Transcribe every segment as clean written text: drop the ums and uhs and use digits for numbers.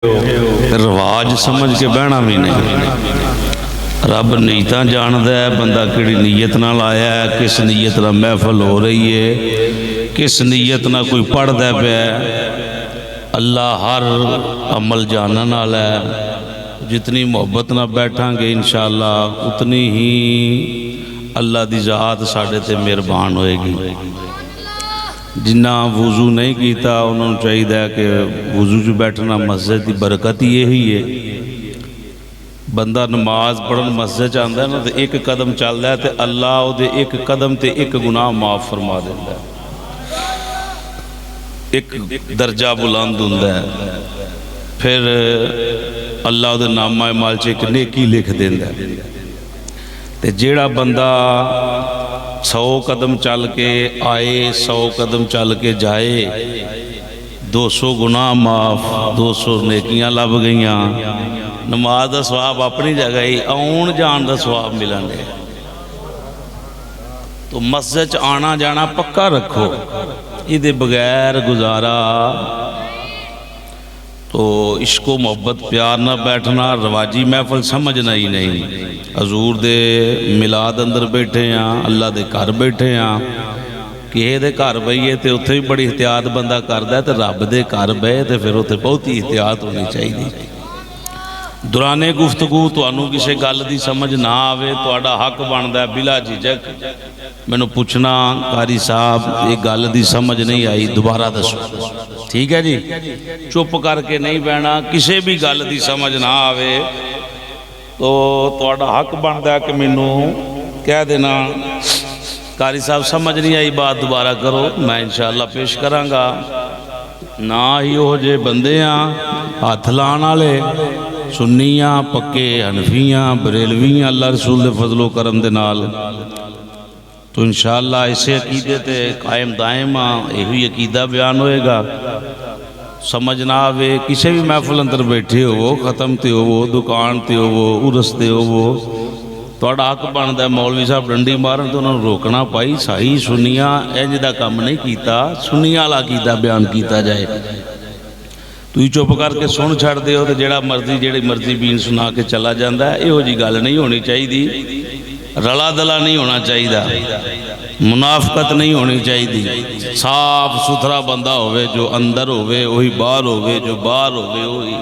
رواج سمجھ کے بہنا بھی نہیں۔ رب نیتاں جاندہ ہے، بندہ کیڑی نیت نال آیا ہے، کس نیت نال محفل ہو رہی ہے، کس نیت نال کوئی پڑھ دے پہ ہے۔ اللہ ہر عمل جانن والا ہے۔ جتنی محبت نہ بیٹھاں گے انشاءاللہ اتنی ہی اللہ دی ذات ساڑھے تے مہربان ہوئے گی۔ جنہ وضو نہیں کیتا انہوں نے چاہیے کہ وضو جو بیٹھنا مسجد کی برکت یہی ہے۔ بندہ نماز پڑھن مسجد چاہتا ہے نا تو ایک قدم چل رہا ہے تو اللہ او دے ایک قدم تے ایک گناہ معاف فرما دیتا ہے، ایک درجہ بلند ہوتا ہے، پھر اللہ او دے نامہ اعمال چ ایک نیکی لکھ دیتا ہے۔ تے جیڑا بندہ 100 قدم چل کے آئے، 100 قدم چل کے جائے، 200 گناہ معاف، 200 نیکیاں لب گئیاں، نماز دا ثواب اپنی جگہ ہی، آن جان دا ثواب ملنے۔ تو مسجد آنا جانا پکا رکھو، یہ بغیر گزارا تو عشق و محبت پیار نہ بیٹھنا، رواجی محفل سمجھنا ہی نہیں۔ حضور دے ملاد اندر بیٹھے ہیں، اللہ دے گھر بیٹھے ہیں، کہے دے گھر بھئیے تے اتھے بھی بڑی احتیاط بندہ کردہ ہے، تے رب دے گھر بھئے تے پھر اتھے بہت ہی احتیاط ہونی چاہیے۔ درانے گفتگو تو انہوں کسے گل دی سمجھ نہ آوے تو اڑا حق بندہ ہے بلا جھجک میں نے پوچھنا قاری صاحب یہ گل دی سمجھ نہیں آئی دوبارہ دسو، ٹھیک ہے جی؟ چپ کر کے نہیں بہنا، کسے بھی گل دی سمجھ نہ آوے تو اڑا حق بندہ ہے کہ میں نے کہہ دینا قاری صاحب سمجھ نہیں آئی بات دوبارہ کرو، میں انشاءاللہ پیش کرانگا۔ نہ ہی ہو جے بندے ہیں ہاتھ لانا لے، سنیاں پکے حنفیاں بریلویاں اللہ رسول دے فضل و کرم دے نال، تو انشاءاللہ اسے عقیدے تے قائم دائم یہی عقیدہ بیان ہوئے گا۔ سمجھ نہ آوے کسی بھی محفل اندر بیٹھے ہو، ختم تے ہو، دکان تے ہو، عرس تے ہو، توڑا حق بندہ ہے مولوی صاحب ڈنڈی مارن تو انہوں نے روکنا پائی، صحیح سنیاں اینج دا کام نہیں کیتا، سنیاں والا عقیدہ بیان کیتا جائے۔ تو ہی چپ کر کے سن چھڑ دے ہو تو جیڑا مرضی جیڑی مرضی بین سنا کے چلا جاندہ ہے، یہ ہو جی گل نہیں ہونی چاہیے، رلا دلا نہیں ہونا چاہیے، منافقت نہیں ہونی چاہیے، صاف ستھرا بندہ ہوئے جو اندر ہوئے وہی باہر ہوئے، جو باہر ہوئے وہی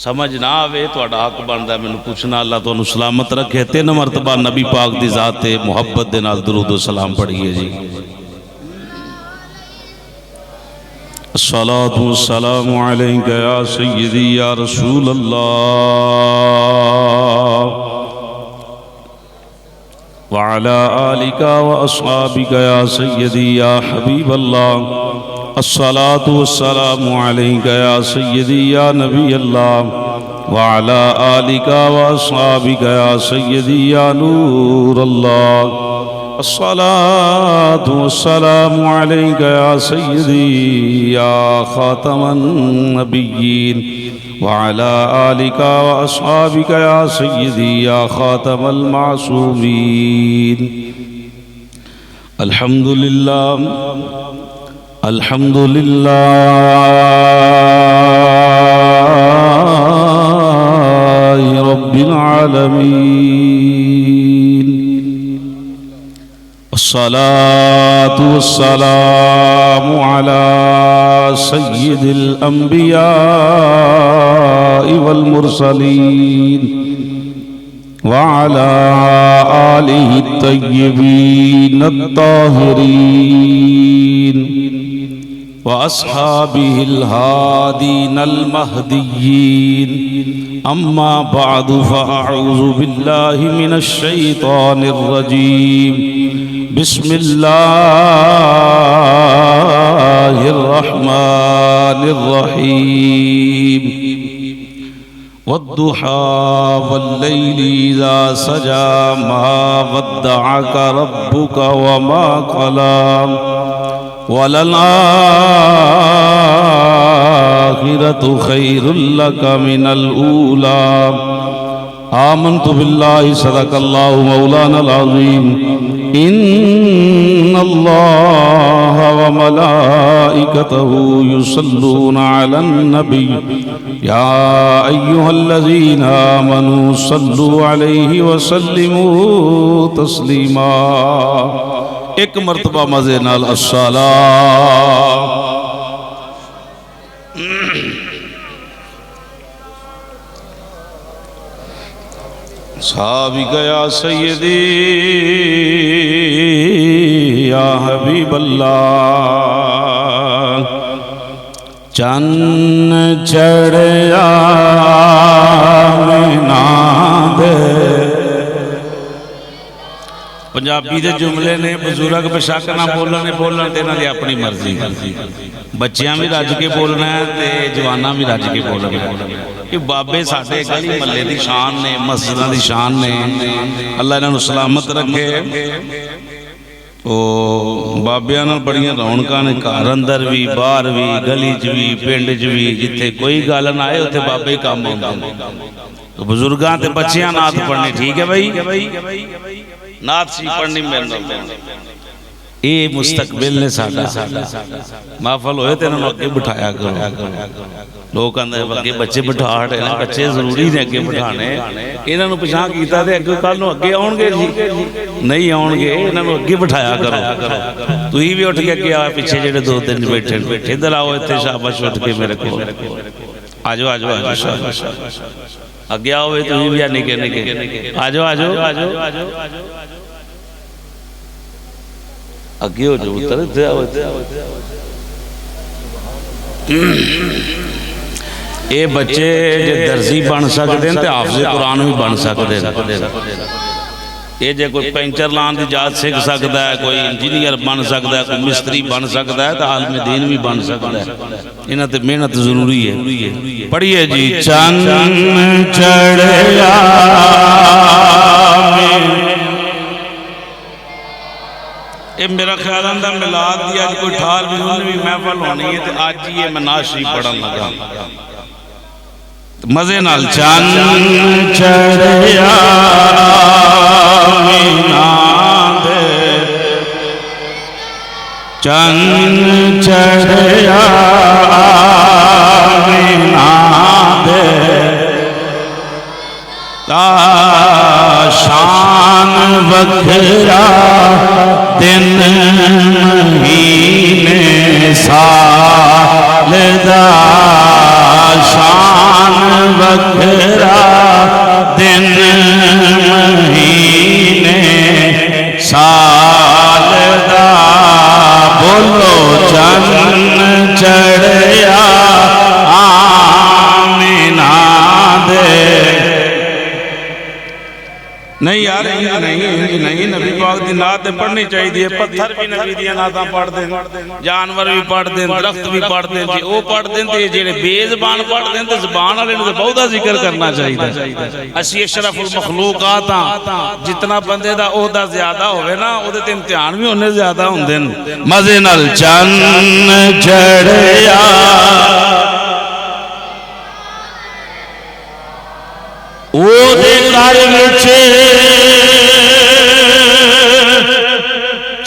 سمجھ نہ آوے تو اڑا حق بندہ ہے میں نے پوچھنا اللہ تو انہوں سلامت رکھے۔ 3 مرتبہ نبی پاک دی ذات محبت دے نال درود و سلام پڑھئیے جی۔ الصلاة والسلام علیکہ یا سیدی یا رسول اللہ وعلا آلکہ واصحابکہ یا سیدی یا حبیب اللہ۔ الصلاة والسلام علیکہ یا سیدی یا نبی اللہ وعلا آلکہ واصحابکہ یا سیدی یا نور اللہ۔ الصلاة والسلام عليك يا سيدي يا خاتم النبيين وعلى آلك وأصحابك يا سيدي يا خاتم المعصومين۔ الحمد لله الحمد لله رب العالمين، الصلاة والسلام على سيد الأنبياء والمرسلين وعلى آله الطيبين الطاهرين وأصحابه الهادين المهديين، أما بعد فأعوذ بالله من الشيطان الرجيم، بسم الله الرحمن الرحيم۔ والضحى والليل إذا سجى ما ودعك ربك وما قلى، وللآخرة خير لك من الأولى، آمنت باللہ صدق اللہ مولانا العظیم ان اللہ وملائکتہ یصلون علی النبی یا ایہا الذین آمنوا صلوا علیہ وسلموا تسلیما. ایک مرتبہ مزے نال الصلاۃ. صحابی یا سیدی یا حبیب اللہ چن چڑھیا دے. پنجابی دے جملے نے بزرگ بشک نہ بولنے تے انہاں دی اپنی مرضی. بچیاں بھی رج کے بولنا ہے تے جواناں بھی رج کے بولنا ہے. کہ بابے ساڈے گلی محلے دی شان نے مسجداں دی شان نے. اللہ انہاں نوں سلامت رکھے. او بابیاں نال بڑیاں رونقاں نے گھر اندر بھی باہر بھی گلی چ بھی پنڈ چ بھی جتھے کوئی گل نہ آئے اوتھے بابے ہی کام آؤندے نے. تو بزرگاں تے بچیاں نعت پڑھنی ٹھیک ہے بھائی. نعت سی پڑھنی میرے اے مستقبل نے ساڈا. محفل ہوئے تے انہاں نوں اگے بٹھایا کرو. لوگ کہندے اگے بچے بٹھا رہے ہیں. بچے ضروری نے اگے بٹھانے. انہاں نوں پچھاں کیتا تے اگے کل نوں اگے آؤن گے جی نہیں آؤن گے. انہاں نوں اگے بٹھایا کرو. تسی بھی اٹھ کے اگے آ پیچھے جڑے دو تین بیٹھے ادھر آؤ ایتھے شاباش اٹھ کے میرے کول آجو آجو آجو اگے آؤ تسی بھی نکے نکے آجو آجو آجو اگے ہو جو اتر اتھے آؤ. اے بچے جے درزی بن سکتے ہیں تے حافظ قرآن بھی بن سکتے ہیں. یہ جے کوئی پینچر لان دی جات سکھ سکتا ہے, کوئی انجینئر بن سکتا ہے, کوئی مستری بن سکتا ہے, تو عالم دین بھی بن سکتا ہے. انہاں تے محنت ضروری ہے. پڑھیے جی چند چڑھیا اے میرا خیال اندہ ملاد دی آج کوئی 18 محفل ہونی ہے تو آج یہ میں نعت شریف پڑھن لگا. مزے نال چند چڑھیا دے چند چڑھیا دے تا شان وکھرا دن مہینے سال دا شان وکھرا دن مہینے سال دا. بولو چند چڑھیا آمینہ دے. نہیں یار نہیں نبی پاک دی نعت پڑھنی چاہیے. پتھر بھی نبی دی نعتاں پڑھ دیں, جانور بھی پڑھ دیں, درخت بھی پڑھ دیں. جی وہ پڑھ دیں تے جڑے بے زبان پڑھ دیں تے زبان والے نوں بہت ذکر کرنا چاہیے. اسی اشرف المخلوقات ہاں, جتنا بندے دا عہدہ زیادہ ہوئے نا او دے تے امتحان بھی ہونے زیادہ ہوندے. مزے نال چند چڑھیا او دے گھر وچ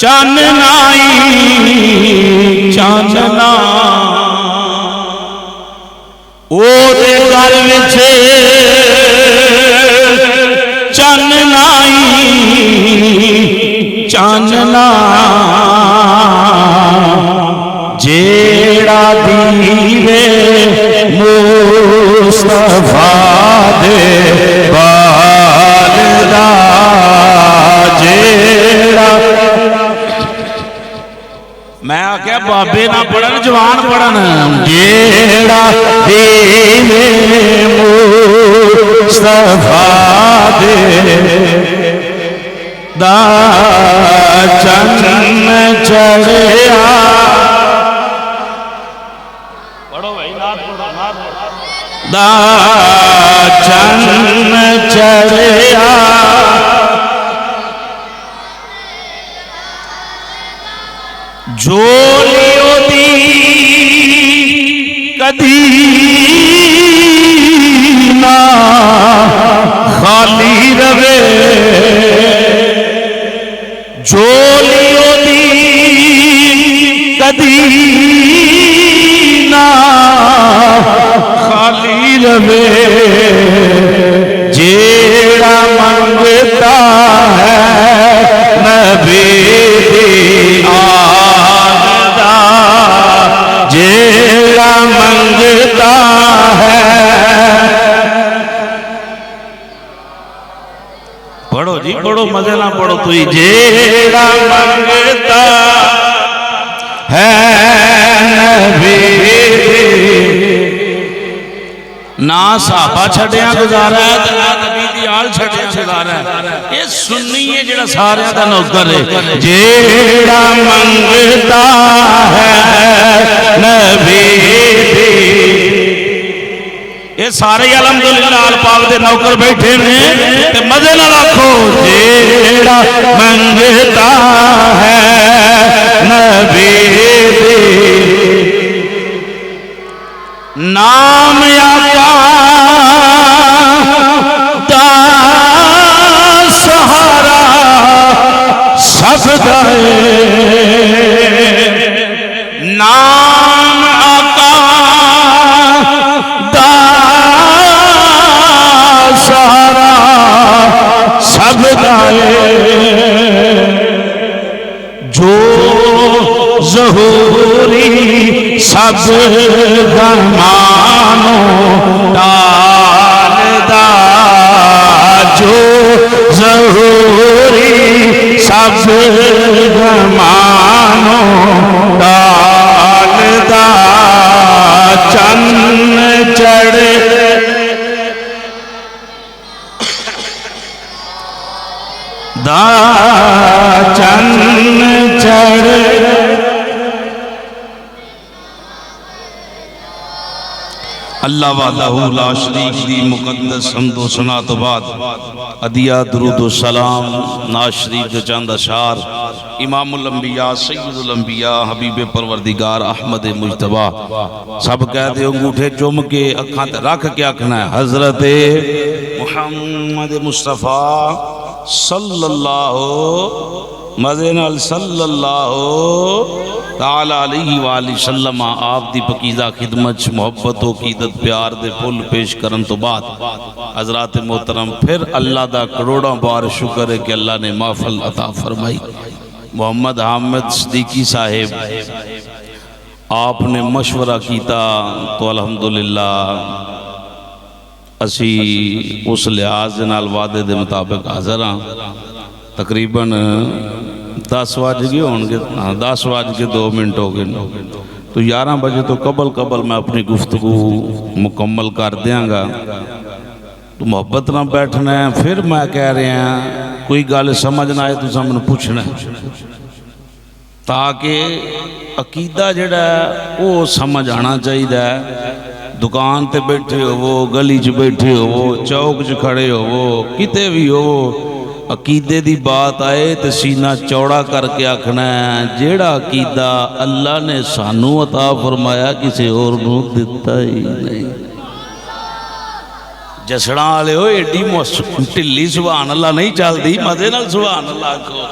چاننا چاننا او دے گھر وچ چاننا چاننا جیڑا دیوے مصطفیٰ دے بالدہ جیڑا. میں آکھیا بابے نہ پڑھن جوان پڑھن. جیڑا دیوے مصطفیٰ دے دا چند چڑھیا. دا چند چڑھیا جولیو دی کدی نا خال جولیو دی کدی نہ خالی رہے جیڑا منگتا ہے نبی دی آمدہ جیڑا منگتا ہے پڑھو جی پڑھو مزے نہ پڑھو تو ہی جیڑا منگتا ہے نبی نا صحابہ چھڑیاں گزارا ہے تو نا نبی دی آل چھڑیاں گزارا ہے یہ سنی ہے جڑا سارے دا نوکر ہے جیڑا منگتا ہے نبی دی یہ سارے الحمدللہ آل پاک دے نوکر بیٹھے نے تے مزے نہ رکھو جیڑا منگتا ہے نبی دی نام آقا دا سہارا سب دائے نام آقا دا سہارا سب دائے جو ظہوری سب گمانوں ڈالدا جو ظہوری سب گمانوں ڈالدا چند چڑھ دا چند چڑھ اللہ وحدہ لا شریک دی مقدس حمد و ثنا تو بعد عدیہ درود و سلام ناز شریف کے چند اشعار امام الانبیاء سید الانبیاء حبیب پروردگار احمد مجتبی سب کہتے انگوٹھے چوم کے اکھاں تے رکھ کے اکھنا ہے حضرت محمد مصطفیٰ صلی اللہ مزینال صلی اللہ تعالی علیہ وآلہ وسلم آپ دی پکیزہ خدمت محبت و قیدت پیار دے پھول پیش کرن تو بعد حضرات محترم پھر اللہ دا کروڑوں بار شکر ہے کہ اللہ نے محفل عطا فرمائی محمد حامد صدیقی صاحب آپ نے مشورہ کیتا تو الحمدللہ اسی اس لحاظ نال وعدے دے مطابق حاضر ہاں تقریباً 10 بج گئے ہوں گے 10 بج کے 2 منٹ ہو گئے تو 11 بجے تو قبل میں اپنی گفتگو مکمل کر دیاں گا تو محبت نہ بیٹھنا ہے پھر میں کہہ رہے ہیں کوئی گل سمجھ نہ آئے تو سامنے پوچھنا ہے تاکہ عقیدہ جڑا ہے وہ سمجھ آنا چاہیے دکان تے بیٹھے ہو وہ گلی چ بیٹھے ہو وہ چوک چ کھڑے ہو وہ کتے بھی ہو عقیدے دی بات آئے تو سینہ چوڑا کر کے آکھنا ہے جیڑا عقیدہ اللہ نے سانو عطا فرمایا کسی اور نو دیتا ہی نہیں جسڑا آلے ہو ایڈی ٹلی سبحان اللہ نہیں چل دی مزے نال سبحان اللہ کو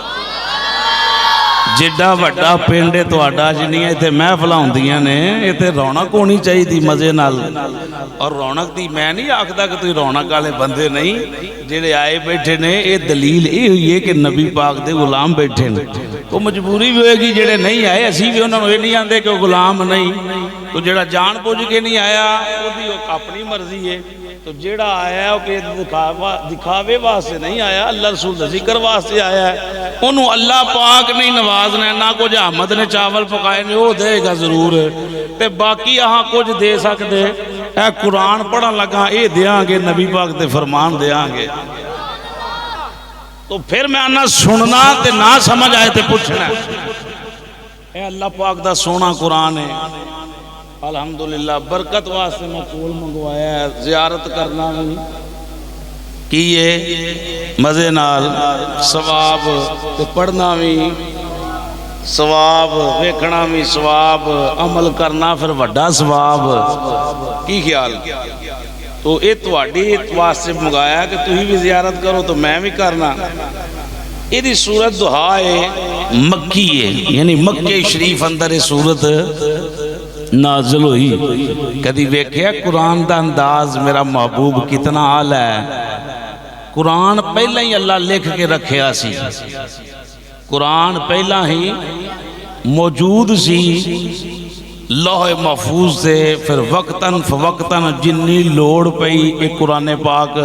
جڈا وڈا پنڈے تو آڈا جنیاں تے محفل ہوندیاں نے تے رونق ہونی چاہیے دی مزے نال اور رونق دی میں نہیں آکھدا کہ تسی رونق والے بندے نہیں جڑے آئے بیٹھے نے یہ دلیل یہ ہوئی ہے کہ نبی پاک دے غلام بیٹھے نے تو مجبوری بھی ہوئے گی جڑے نہیں آئے اسی بھی انہوں نے یہ نہیں آندے کہ وہ غلام نہیں تو جڑا جان بوجھ کے نہیں آیا وہ بھی اپنی مرضی ہے تو جیڑا آیا ہے وہ کہ دکھاوے واسطے نہیں آیا اللہ رسول ذکر واسطے آیا ہے انہوں اللہ پاک نہیں نوازنا ہے نہ کچھ احمد نے چاول پکائے نہیں وہ دے گا ضرور تے باقی یہاں کچھ دے سکتے اے قرآن پڑھن لگا اے دیاں گے نبی پاک تے فرمان دیاں گے تو پھر میں آنا سننا تے نہ سمجھ آئے تے پوچھنا اے اللہ پاک دا سونا قرآن ہے الحمدللہ برکت واسطے میں پھول منگوایا ہے زیارت کرنا بھی کیے مزے نال ثواب تے پڑھنا بھی ثواب ویکھنا بھی ثواب عمل کرنا پھر وڈا ثواب کی خیال تو یہ تواڈی واسطے منگایا کہ تسی بھی زیارت کرو تو میں بھی کرنا. یہ سورت دہا ہے مکی ہے، یعنی مکے شریف اندر یہ سورت نازل ہوئی. کدی ویکھیا قرآن دا انداز میرا محبوب کتنا اعلی ہے. قرآن پہلا ہی اللہ لکھ کے رکھیا سی، قرآن پہلا ہی موجود سی لوح محفوظ سے. پھر وقتاً فوقتاً جنی لوڑ پئی یہ قرآن پاک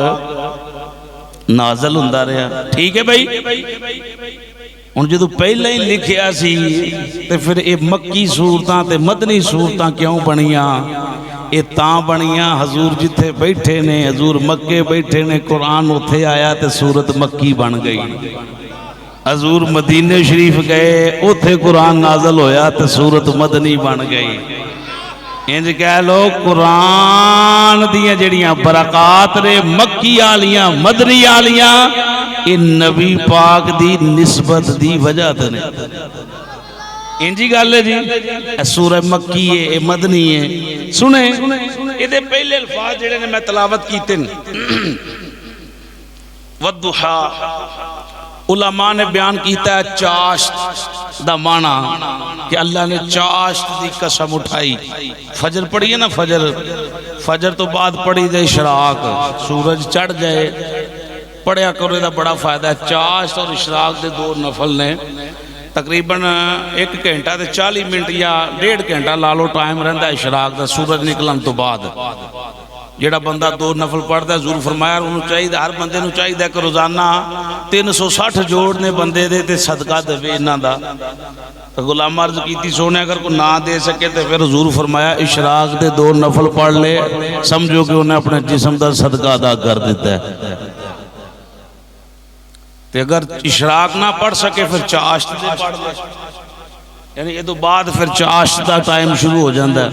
نازل ہوندا رہا. ٹھیک ہے بھائی. ہن جدوں پہلا ہی لکھیا سی تے پھر یہ مکی سورتاں تے مدنی سورتاں کیوں بنیاں؟ یہ تاں بنیاں حضور جتھے بیٹھے نے، حضور مکے بیٹھے نے، قرآن اتھے آیا تے سورت مکی بن گئی. حضور مدینے شریف گئے اتھے قرآن نازل ہویا تے سورت مدنی بن گئی. انج کہہ لو قرآن دیاں جڑیاں برکات نے مکی آلیاں مدنی آلیاں یہ نبی پاک دی نسبت دی وجہ تے نے. انجی گل ہے جی. سورہ مکی ہے، یہ مدنی ہے. سنیں یہ دے پہلے الفاظ جڑے نے میں تلاوت کیتے ہیں. والضحا علماء نے بیان کیتا ہے چاشت دا معنی کہ اللہ نے چاشت دی قسم اٹھائی. فجر پڑھی ہے نا، فجر تو بعد پڑھی دے اشراق، سورج چڑھ جائے پڑھیا کرو، دا بڑا فائدہ ہے. چاشت اور اشراق دے دو نفل نے، تقریباً 1 گھنٹہ تے 40 منٹ یا 1.5 گھنٹہ لالو ٹائم رہندا ہے اشراق دا سورج نکلن تو بعد. جڑا بندہ 2 نفل پڑھتا ہے حضور فرمایا انہوں چاہیے، ہر بندے نوں چاہیے کہ روزانہ 360 جوڑنے بندے دے تے صدقہ دے انہاں دا. تو غلام عرض کیتی سونے اگر کوئی نہ دے سکے تو پھر حضور فرمایا اشراق دے 2 نفل پڑھ لے، سمجھو کہ انہیں اپنے جسم دا صدقہ ادا کر دیتا ہے. تے اگر اشراق نہ پڑھ سکے پھر چاشت دے پڑھ لے، یعنی یہ تو بعد پھر چاشت دا ٹائم شروع ہو جاندہ ہے.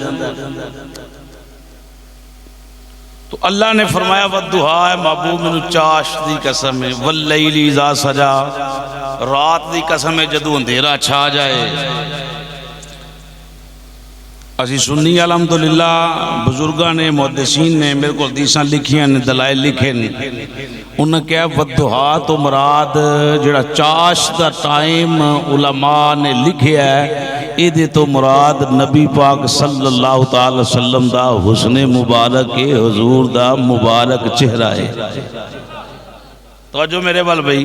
تو اللہ نے فرمایا والضحا ہے محبوب منو چاشت دی قسم ہے، واللیل اذا سجا رات دی قسم ہے جدو اندھیرا چھا جائے. اسی سنی الحمدللہ بزرگاں نے محدثین نے میرے کو حدیثاں لکھیاں نے، دلائل لکھے نے. انہوں نے کہا والضحا تو مراد جڑا چاشت دا ٹائم علماء نے لکھیا ہے اے دے تو مراد نبی پاک صلی اللہ تعالی وسلم دا حسن مبارک ہے، حضور دا مبارک چہرہ ہے. توجہ میرے وال بھائی،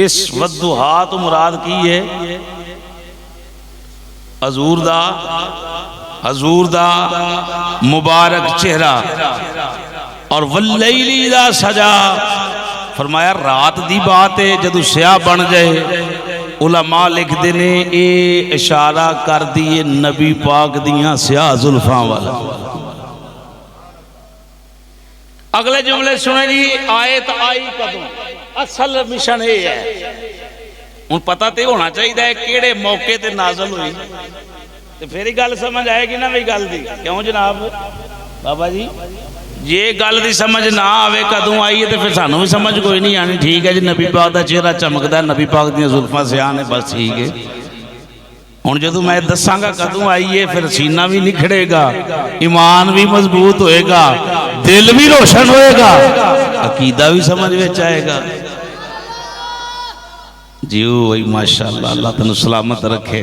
اس والضحا تو مراد کی ہے حضور دا مبارک چہرہ. اور واللیل اذا سجا فرمایا رات دی بات ہے جدو سیاہ بن جائے. علماء لکھ دینے اے اشارہ کر دیئے نبی پاک دیاں سیاہ زلفاں والا. اگلے جملے سنیں جی، آیت آئی کدوں، اصل مشن ہے. ان پتہ تے ہونا چاہیے کیڑے موقع تے نازل ہوئی تو پھر ہی گل سمجھ آئے گی نا بھی گل دی. کیوں جناب بابا جی؟ یہ گل دی سمجھ نہ آوے کدوں آئی ہے تو پھر سانوں بھی سمجھ کوئی نہیں آنی. ٹھیک ہے جی، نبی پاک دا چہرہ چمکدا ہے، نبی پاک دیاں زلفاں سیاہ نے، بس ٹھیک ہے. ہن جدوں میں دساں گا کدوں آئی ہے پھر سینہ بھی نکھڑے گا، ایمان بھی مضبوط ہوئے گا، دل بھی روشن ہوئے گا، عقیدہ بھی سمجھ وچ آئے گا. جیو وہی ماشاءاللہ، اللہ تنو سلامت رکھے.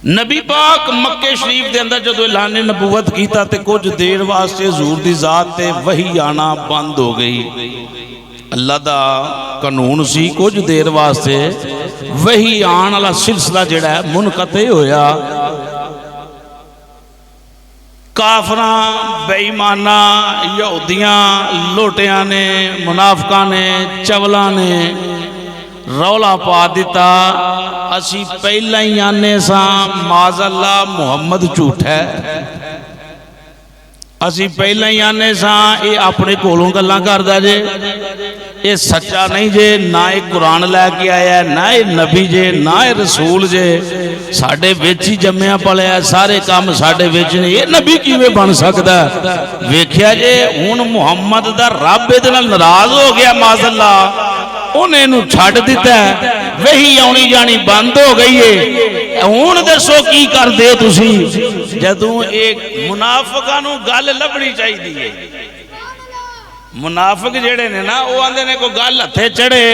نبی پاک مکہ شریف دے اندر جدو اعلان نبوت کیتا تے کچھ دیر واسطے حضور دی ذات تے وحی آنا بند ہو گئی. اللہ دا قانون سی کچھ دیر واسطے وحی آن والا سلسلہ جڑا ہے منقطع ہویا. کافراں، بے ایماناں، یہودیاں، لوٹیاں نے، منافقاں نے، چولاں نے رولا پا دیتا. اسی پہلا ہی آنے ساں معاذ اللہ محمد جھوٹ ہے. اسی پہلا ہی آنے ساں یہ اپنے کولوں گلاں کردا جے، یہ سچا نہیں جے، نہ یہ قرآن لے کے آیا ہے، نہ یہ نبی جے، نہ یہ رسول جے. ساڈے وچ ہی جمیا پلیا، سارے کام ساڈے وچ نے. یہ نبی کیویں بن سکدا ہے؟ ویکھیا جے ہن محمد دا رب دے نال ناراض ہو گیا معاذ اللہ. انہیں نو چھڑ دیتا ہے، وہی آنی جانی بند ہو گئی ہے۔ ہون دسو کی کر دے تسی؟ جدوں ایک منافقہ نو گل لبنی چاہی دیئے، منافق جڑے نے نا وہ آندے نے کو گل ہتھے چڑھے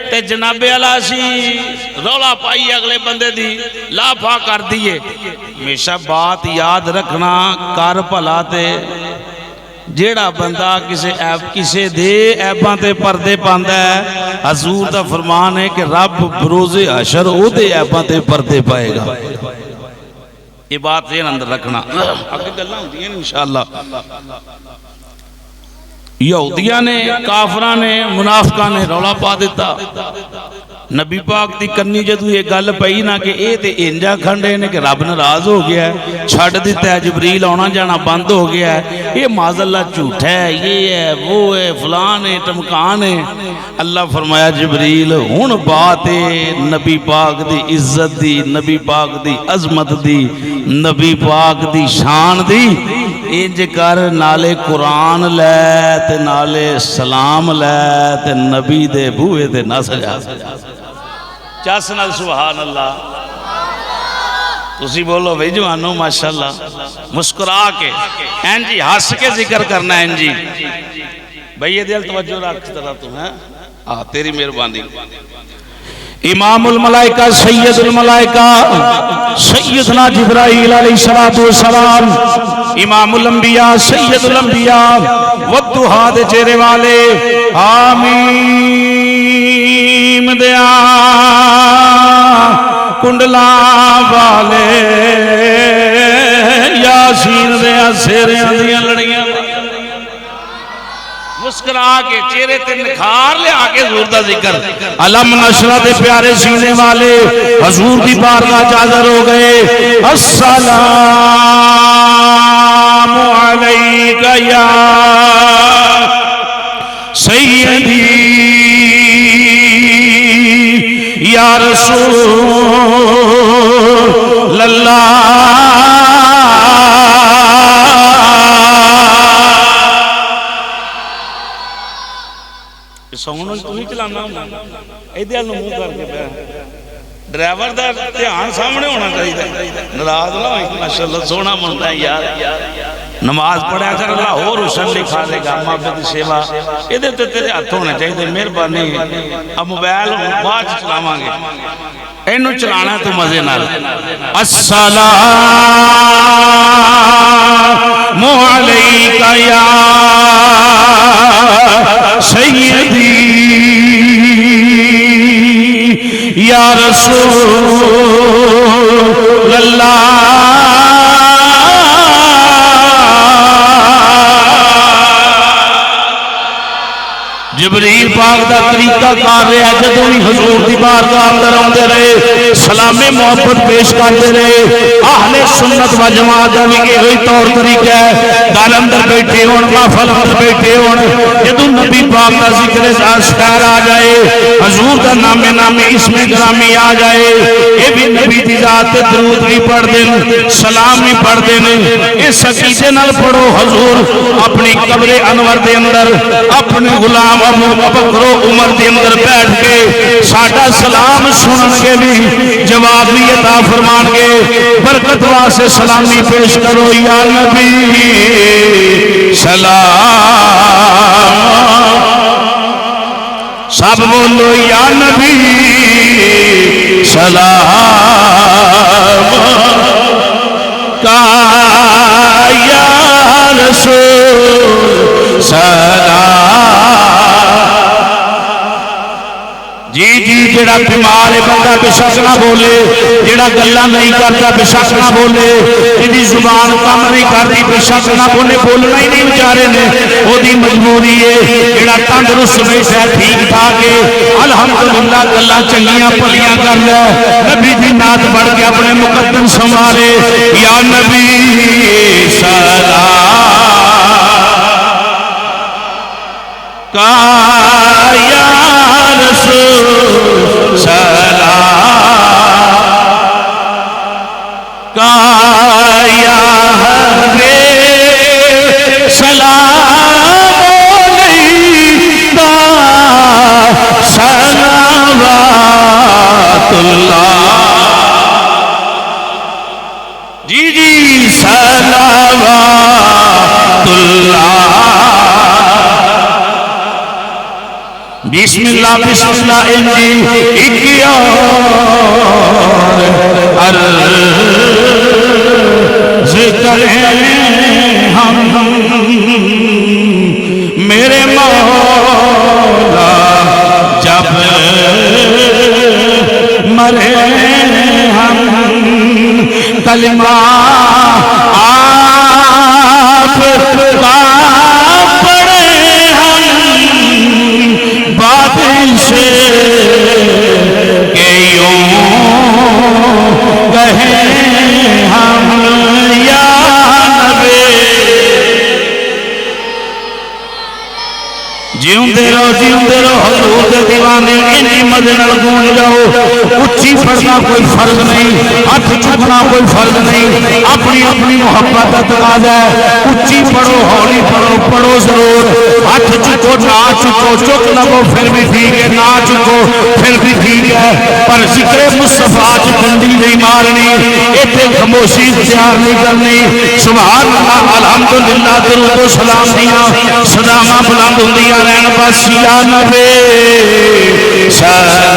تے جناب علا سی رولا پائی اگلے بندے دی لا پھا کر دیئے۔ ہمیشہ بات یاد رکھنا، کر بھلا تے جیڑا بندہ کسے دے عیباں تے پردے پاندا ہے، حضور دا فرمان ہے کہ رب بروز حشر او دے عیباں تے پردے پائے گا۔ یہ بات ذہن اندر رکھنا، آگے گلاں ہوندی ہیں انشاءاللہ۔ یہودیاں نے، کافراں نے، منافقاں نے رولا پا دیتا۔ نبی پاک دی کنی جدو یہ گل پئی نا کہ اے تے انجا کھنڈے نے کہ رب ناراض ہو گیا ہے، چھڑ دیتا ہے، جبریل آنا جانا بند ہو گیا ہے، یہ معاذ اللہ جھوٹ ہے، یہ ہے، وہ ہے، فلان ہے، ٹمکان ہے۔ اللہ فرمایا جبریل ہن بات ہے نبی پاک دی عزت دی، نبی پاک دی عظمت دی، نبی پاک دی شان دی، انج کر نالے قرآن لے تے نالے سلام لے تے نبی دے بوئے تے نہ سجا چاس نال سبحان اللہ۔ تسی بولو بھئی جوانو ماشاءاللہ، مسکرا کے این جی ہس کے ذکر کرنا ہے جی بھئی یہ دل توجہ رکھ طرح تو ہے تیری مہربانی۔ امام الملائکہ سید الملائکہ سیدنا جبرائیل علیہ السلام، امام الانبیاء سید الانبیاء والدہا دے چہرے والے آمین دیا کنڈلا والے یاسین دیا سیریاں دیا لڑیاں مسکرا کے چہرے تے نکھار لے آگے حضور دا ذکر علم نشرہ دے پیارے سینے والے حضور دی بارگاہ حاضر ہو گئے۔ السلام علیکہ یا سیدی یا رسول اللہ۔ سونوں تو نہیں چلانا ہونا ایدھے منہ کر کے پہ ڈرائیور دا دھیان سامنے ہونا چاہیے، ناراض نہ ہوئی ماشاءاللہ سونا منتا ہے یار۔ نماز پڑھا کر اللہ اور حسن لکھا دے گا محبت سیوا ایدھے تے تیرے ہاتھ ہونے چاہیے، مہربانی۔ اب موبائل بعد چلاواں گے، اینو چلانا تو مزے نال۔ السلام علیکہ یا سیدی یا رسول اللہ۔ جبریل پاک دا طریقہ کار رہے ہیں جدوں بھی حضور دی بارگاہ اندر آندے رہے سلام محبت پیش کرتے رہے۔ اہل سنت و جماعت دا بھی ہوئی طور طریقہ ہے، گل اندر بیٹھے ہون، محفل اندر بیٹھے ہون، جدوں نبی پاک دا ذکر اشکار آ جائے، حضور دا نام اسم گرامی آ جائے، یہ بھی نبی دی ذات درود بھی پڑھ دیں، سلام بھی پڑھ دیں۔ اس عقیدے نال پڑھو حضور اپنی قبر انور دے اندر اپنے غلام ابو بکر و عمر دے اندر بیٹھ کے ساڈا سلام سنن کے بھی جواب بھی عطا فرمان گے۔ برکت واسطے سلامی پیش کرو یا نبی سلام، سب بولو یا نبی سلام کا یا رسول سلام۔ جی جڑا بیمار ہے بندہ بے شک نہ بولے، جڑا گلا نہیں کرتا بے شک نہ بولے، جی زبان کام نہیں کرتی بے شک نہ بولے، بولنا ہی نہیں بیچارے نے وہ دی مجبوری ہے۔ جڑا تندرست بیٹھا ہے ٹھیک ٹھاک ہے الحمدللہ گلا چنگیاں پلیاں کر لے، نبی دی نعت پڑھ کے اپنے مقدم سنوارے یا نبی سلام کا یا رسول سلام کا یا حبیب سلام علیکہ اللہ بسم اللہ انجی اکیار عرض کریں ہم میرے مولا جب مرے ہم کلمہ آپ کا پڑھے ہم بادش کے یوں کہیں ہم یا نبی جیوندے رہو حضور دے دیوانے انہی مدد نال گون جاؤ اچھی پڑھنا کوئی فرض نہیں ہاتھ چکنا کوئی فرض نہیں اپنی اپنی محبت کا تقاضا ہے اچھی پڑھو ہولی پڑھو پڑھو ضرور ہاتھ چکو نہ چکو چک لگو پھر بھی ٹھیک ہے نہ چکو پھر بھی ٹھیک ہے پر ذکر مصطفیٰ چ ڈنڈی نہیں مارنی ایتھے خاموشی اختیار نہیں کرنی سبحان اللہ الحمدللہ درود و سلام دیاں صداواں بلند ہوندیاں رہن بس یا نبی سلام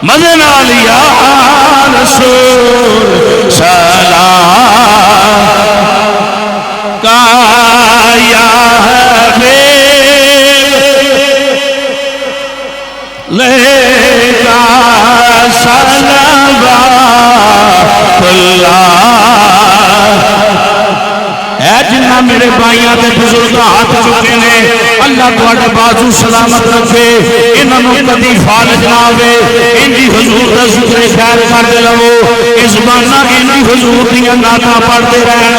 مدن یا رسول سلام کا یا حبیب لے کا صلوات اللہ اے جنہ میرے بھائیاں تے بزرگ ہاتھ چکے نے اللہ تواڈے بازو سلامت رکھے انہاں کدی فالج نہ آوے انجی حضور دا ذکر خیر کرتے رہو اس زمانہ انجی حضور دیاں نعتاں پڑھتے رہن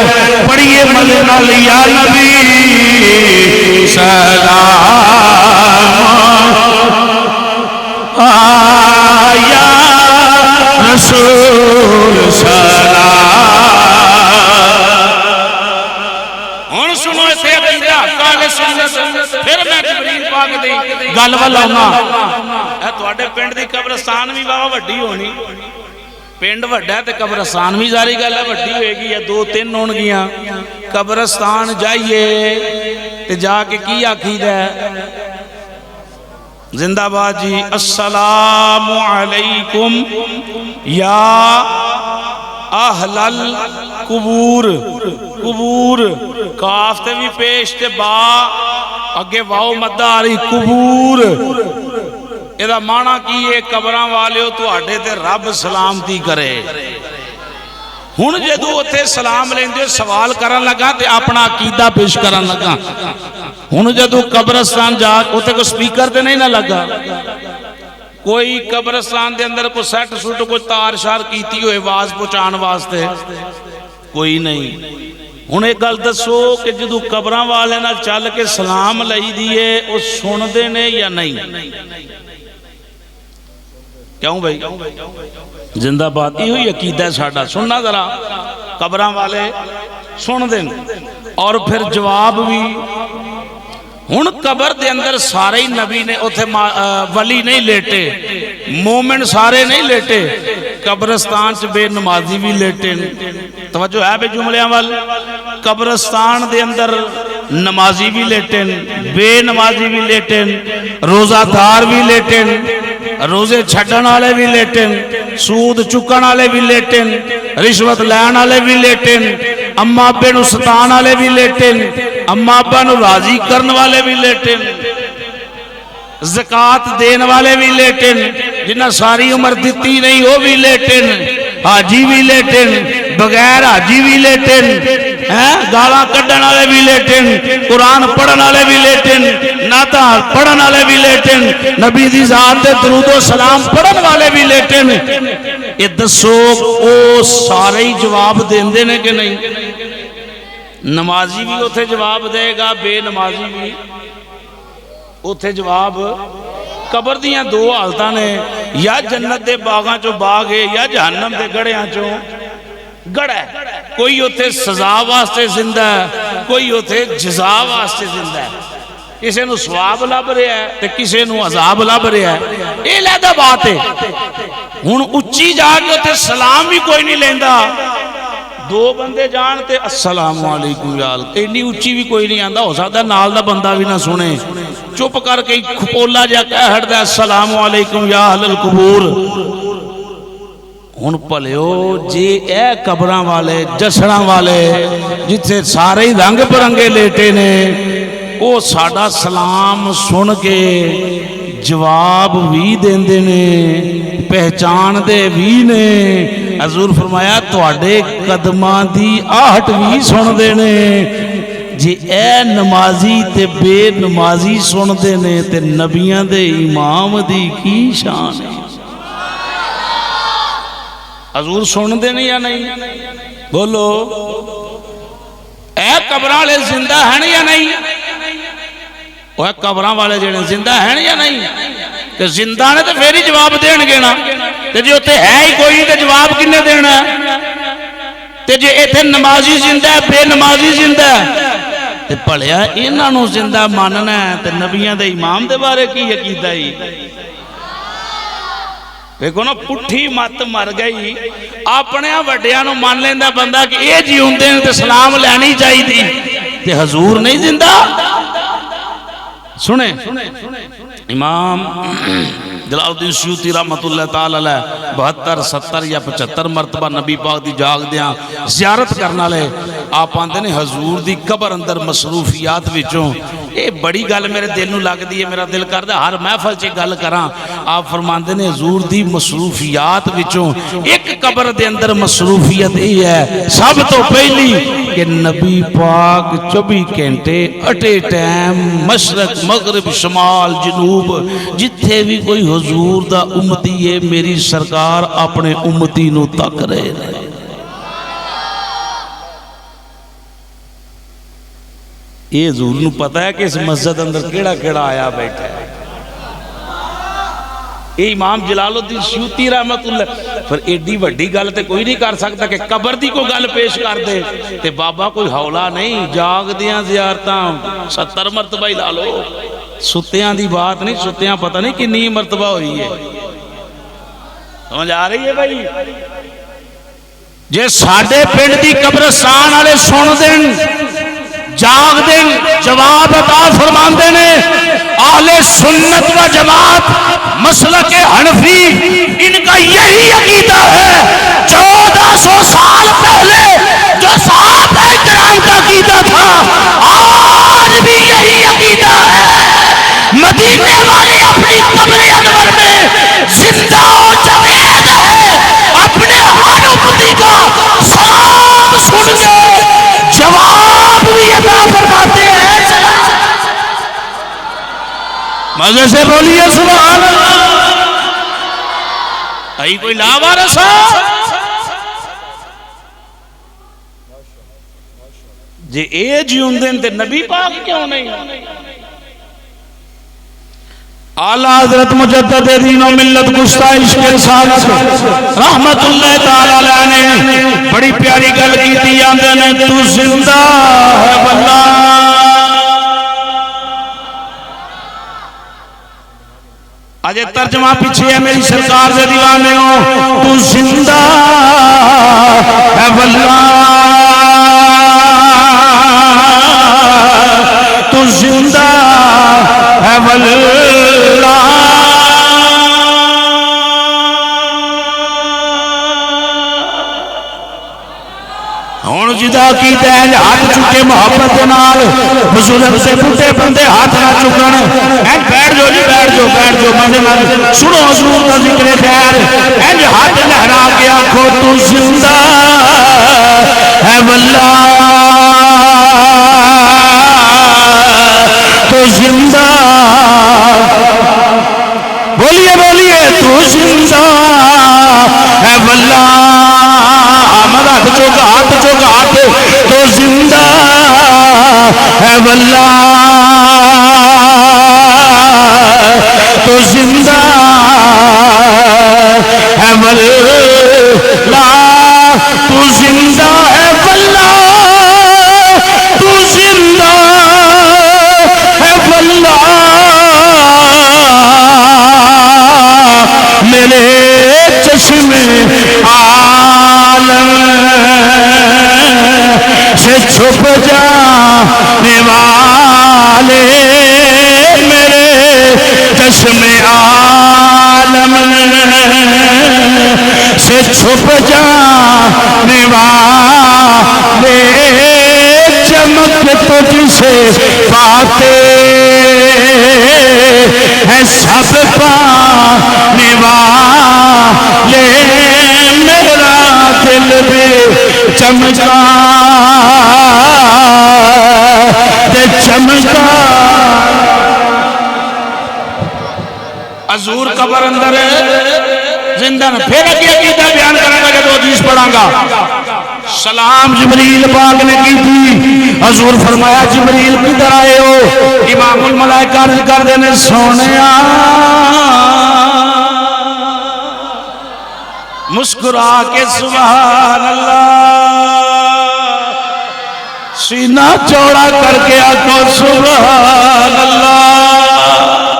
پڑھیے مدد نال یا نبی سلام یا رسول سلام پھر میں جبریل پاک دی گل ول آؤں اے تواڈے پنڈ دی قبرستان بھی واہ وڈی ہونی پنڈ وڈا تے قبرستان بھی ساری گل ہے وڈی ہوئے گی یا دو تین ہون گیاں قبرستان جائیے تے جا کے کی آکھیدا ہے زندہ باد جی السلام علیکم یا اہل القبور قبور کاف تے بھی پیش تے با اگے واؤ مدہ آ رہی قبور ایدہ مانا کی یہ قبران والے ہو تو آڑے تے رب سلامتی کرے ہن جدو اتھے سلام لیندے سوال کرن لگا تے اپنا عقیدہ پیش کرن لگا ہن جدو قبرستان جا اتھے کو سپیکر تے نہیں نہ لگا کوئی قبرستان دے اندر کو سیٹ سوٹ کو تار شار کیتی ہوئے واز پہنچان واسطے کوئی نہیں ہن ایک گل دسو کہ جدو قبراں والے نال چل کے سلام لئی دیے او سن دے نے یا نہیں کیوں بھائی زندہ بات ہی ہوئی عقیدہ ساڈا سننا ذرا قبراں والے سن دیں اور پھر جواب بھی ہن قبر دے اندر سارے ہی نبی نے اتھے ولی نہیں لیٹے مومن سارے نہیں لیٹے قبرستان سے بے نمازی بھی لیٹے توجہ ہے بے جملے وال قبرستان دے اندر نمازی بھی لیٹے بے نمازی بھی لیٹے روزہ دار بھی لیٹے روزے چھڑن والے بھی لیٹن سود چکن والے بھی لیٹن رشوت لین والے بھی لیٹن اما ابے نو ستان والے بھی لیٹن اما ابا نو راضی کرن والے بھی لیٹن زکات دین والے بھی لیٹن جنہ ساری عمر دیتی نہیں وہ بھی لیٹن حاجی بھی لیٹن بغیر حاجی بھی لیٹن گالاں کڈن والے بھی لیٹن قرآن پڑھن والے بھی لیٹن نعتاں پڑھن والے بھی لیٹن نبی دی ذات تے درود و سلام پڑھن والے بھی لیٹن یہ دسو او سارے ہی جواب دیندے نے کہ نہیں نمازی بھی اتھے جواب دے گا بے نمازی بھی اتھے جواب قبر دیاں دو حالتاں نے یا جنت دے باغاں چو باغ ہے یا جہنم دے گڑیاں چو گڑا ہے کوئی اتھے سزا واسطے زندہ ہے کوئی اتھے جزا واسطے زندہ ہے کسے نو ثواب لب رہا ہے تے کسے نو عذاب لب رہا ہے یہ علیحدہ بات ہے ہن اچھی جا کے اتھے سلام بھی کوئی نہیں لیندا دو بندے جان تے السلام علیکم یا اینی اچھی بھی کوئی نہیں آندا، ہو سکتا نال دا بندہ بھی نہ سنے، چپ کر کے کھپولا جا کہہ ہٹ دا السلام علیکم یا اہل القبور۔ ہن پلیو جی اے قبراں والے جسڑاں والے جتھے سارے ہی رنگ برنگے لیٹے نے وہ ساڈا سلام سن کے جواب بھی دیندے نے، پہچان دے بھی نے۔ حضور فرمایا تواڈے قدماں دی آہٹ بھی سن دے نے۔ جی اے نمازی تے بے نمازی سن دے نے تے نبیاں دے امام دی کی شان ہے۔ حضور سن دے نہیں یا نہیں؟ بولو اے قبراں والے زندہ ہیں یا نہیں؟ وہ قبراں والے جڑے زندہ ہیں یا نہیں؟ کہ زندہ نے تو پھر ہی جواب دین گے نا، تے جے اوتھے ہے ہی کوئی نہیں تے جواب کنے دینا ہے؟ تے جے ایتھے نمازی زندہ ہے بے نمازی زندہ ہے تے پڑھیا انہاں نوں زندہ ماننا ہے تے نبیاں دے امام دے بارے کی عقیدہ ہی؟ دیکھو نا پٹھی مت مر گئی، اپنے وڈیاں نوں مان لیندا بندہ کہ اے جی ہوندے تے سلام لینی چاہیے تے حضور نہیں زندہ۔ سنیں امام جلال الدین سیوطی رحمت اللہ تعالی علیہ 72 70 یا 75 مرتبہ نبی پاک دی جاگ دیاں زیارت کرنا لے آپ آندے نے حضور دی قبر اندر مصروفیات وچوں اے بڑی گل میرے دل نو لگ دی ہے، میرا دل کردا ہر محفل چ گل کراں۔ آپ فرماندے نے حضور دی مصروفیات وچوں ایک قبر دے اندر مصروفیت یہ ہے سب تو پہلی کہ نبی پاک 24 گھنٹے اٹے ٹائم مشرق مغرب شمال جنوب جتھے بھی کوئی حضور دا امتی ہے میری سرکار اپنے امتی نو تک رہے رہے۔ یہ حضور نو پتہ ہے کہ اس مسجد اندر کیڑا کیڑا آیا بیٹھا ہے۔ اے امام جلال الدین سیوطی رحمت اللہ پر ایڈی وڈی گل تے کوئی نہیں کر سکتا کہ قبر دی کو گل پیش کر دے تے بابا کوئی حولا نہیں، جاگ دیاں زیارتاں 70 مرتبہ ہی لالو، ستیاں دی بات نہیں، ستیاں پتہ نہیں کنی مرتبہ ہوئی ہے۔ سمجھ آ رہی ہے بھائی؟ جے ساڈے پنڈ دی قبرستان والے سن دین جاگ دن جواب عطا فرماندے نے اہل سنت و جماعت مسلک حنفی ان کا یہی عقیدہ ہے۔ 1400 سال پہلے جو صحابہ کرام کا عقیدہ تھا آج بھی یہی عقیدہ ہے۔ مدینے والے اپنی قبر انور میں زندہ و جاوید ہے، اپنے ہر امتی کا سلام سن کے جواب بھی عطا فرماتے ہیں۔ مزے سے بولیے سبحان اللہ۔ کوئی لاوارث جی اے جیون دن تے نبی پاک کیوں نہیں؟ اعلیٰ حضرت مجدد دین و ملت گستہ عشق رسالت رحمت اللہ تعالیٰ علیہ نے بڑی پیاری گل کی تھی، آندے نے تو زندہ ہے واللہ۔ آج ترجمہ پیچھے ہے میری سرکار سے دیوانے ہو، تو زندہ ہے واللہ، تو زندہ ہے واللہ۔ ہون جدا کی دین ہاتھ چکے محبت نال بزرگ سے بھٹے بندے ہاتھ نہ چکن، این بیٹھ جو جی بیٹھ جو مزے نال سنو حضور کا ذکر خیر، این ہاتھ لہرا کے آنکھو تو زندہ ہے واللہ، تو زندہ بولیے بولیے تو زندہ ہے واللہ۔ ہاتھ چوک تو زندہ ہے واللہ، تو زندہ ہے واللہ، تو زندہ ہے واللہ، تو زندہ ہے واللہ۔ میرے چشم عالم چھپ جانے والے میرے چشم عالم سے چھپ جانے والے چمک تجھ سے پاتے ہیں سب پانے والے میرا دل بھی چمکا چمکا حضور قبر اندر زندہ نہ پھر اگے عقیدہ بیان کرے گا جب حدیث پڑھاں گا سلام جبریل پاک نے کی تھی حضور فرمایا جبریل کدھر آئے ہو امام الملائکہ عرض کر دینے سونیا مسکرا کے سبحان اللہ سینہ چوڑا کر کے آکو سبحان اللہ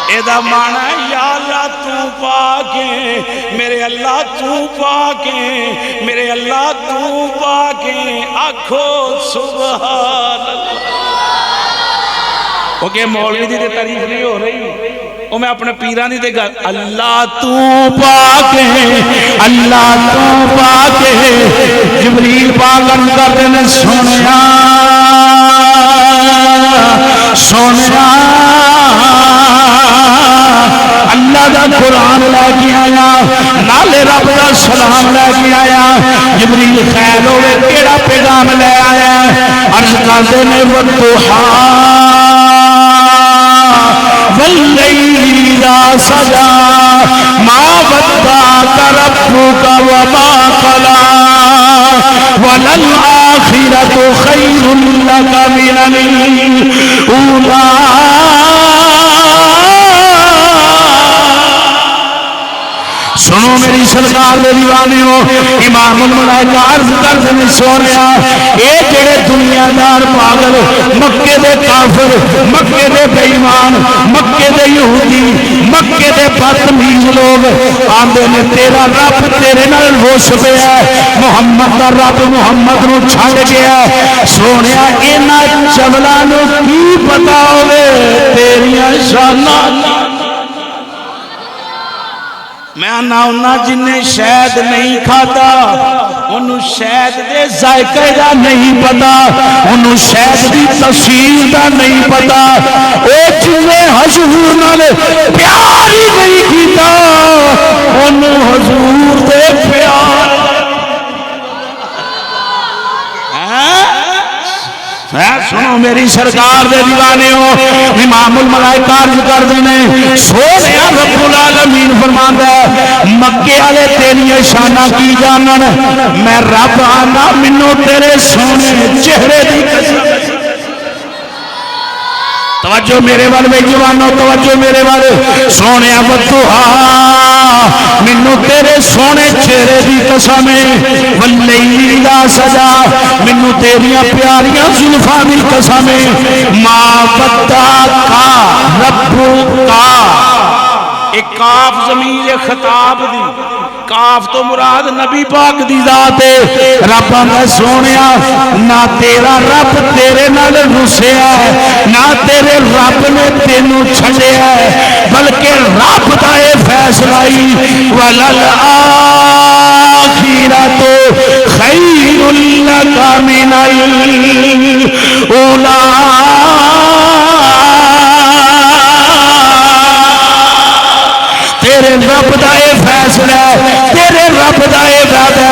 ایدہ مانا یا اللہ تو پاکے میرے اللہ تو پاکے میرے اللہ تو پاکے آکھو سبحان اللہ اوکے مولوی دی تعریف نہیں ہو رہی وہ میں اپنے پیران دی دے گا اللہ تو پاکے اللہ تو پاکے جبریل پاک اندر دینے سونیا سونیا اللہ دا قرآن لے کے آیا نالے رب دا سلام لے کے آیا جبریل خیر ہوئے کیڑا پیغام لے آیا عرض کر دینے والضحا واللیل اذا سجا ما ودعک ربک وما قلی وللآخرۃ خیر لک من الأولی سنو میری سرکار دے دیوانے ہو امام الملائکہ عرض کر دینے سونیا اے جڑے دنیا دار پاگل مکے دے کافر مکے دے بیمان مکے دے یہودی مکے دے بدتمیز لوگ آندے نے تیرا رب تیرے نال ہوش پیا محمد دا رب محمد نو چھڑ گیا سونیا اینا چولاں کی پتا ہوئے تیریاں شاناں میں آنا ہونا جنہیں شاید نہیں کھاتا انہوں شاید دے ذائقہ دا نہیں پتا انہوں شاید دی تفصیل دا نہیں پتا اے جنہیں حضور نالے پیاری نہیں کیتا انہوں حضور دے پیار سنو میری سرکار دے دیوانے ہو امام الملائکہ عرض کر دینے سونے رب العالمین فرماندا ہے مکے والے تیری شانہ کی جانن میں رب آنا منو تیرے سونے چہرے دی قسم توجہ میرے والے جوانوں توجہ میرے والے سونے والضحا منو تیرے سونے چہرے دی قسم واللیل اذا سجا منو تیریاں پیاریاں زلفاں دی قسم ما ودعک ربک ایک کاف ضمیر خطاب دی کاف تو مراد نبی پاک دی ذات ہے رب نے سونیا نہ تیرا رب تیرے نال رسیا ہے نہ تیرے رب نے تینوں چھڑیا ہے بلکہ رب دا اے فیصلہ ہی وللآخرۃ خیر لک من الأولی تیرے رب دا اے فیصلہ تیرے رب دا اے وعدہ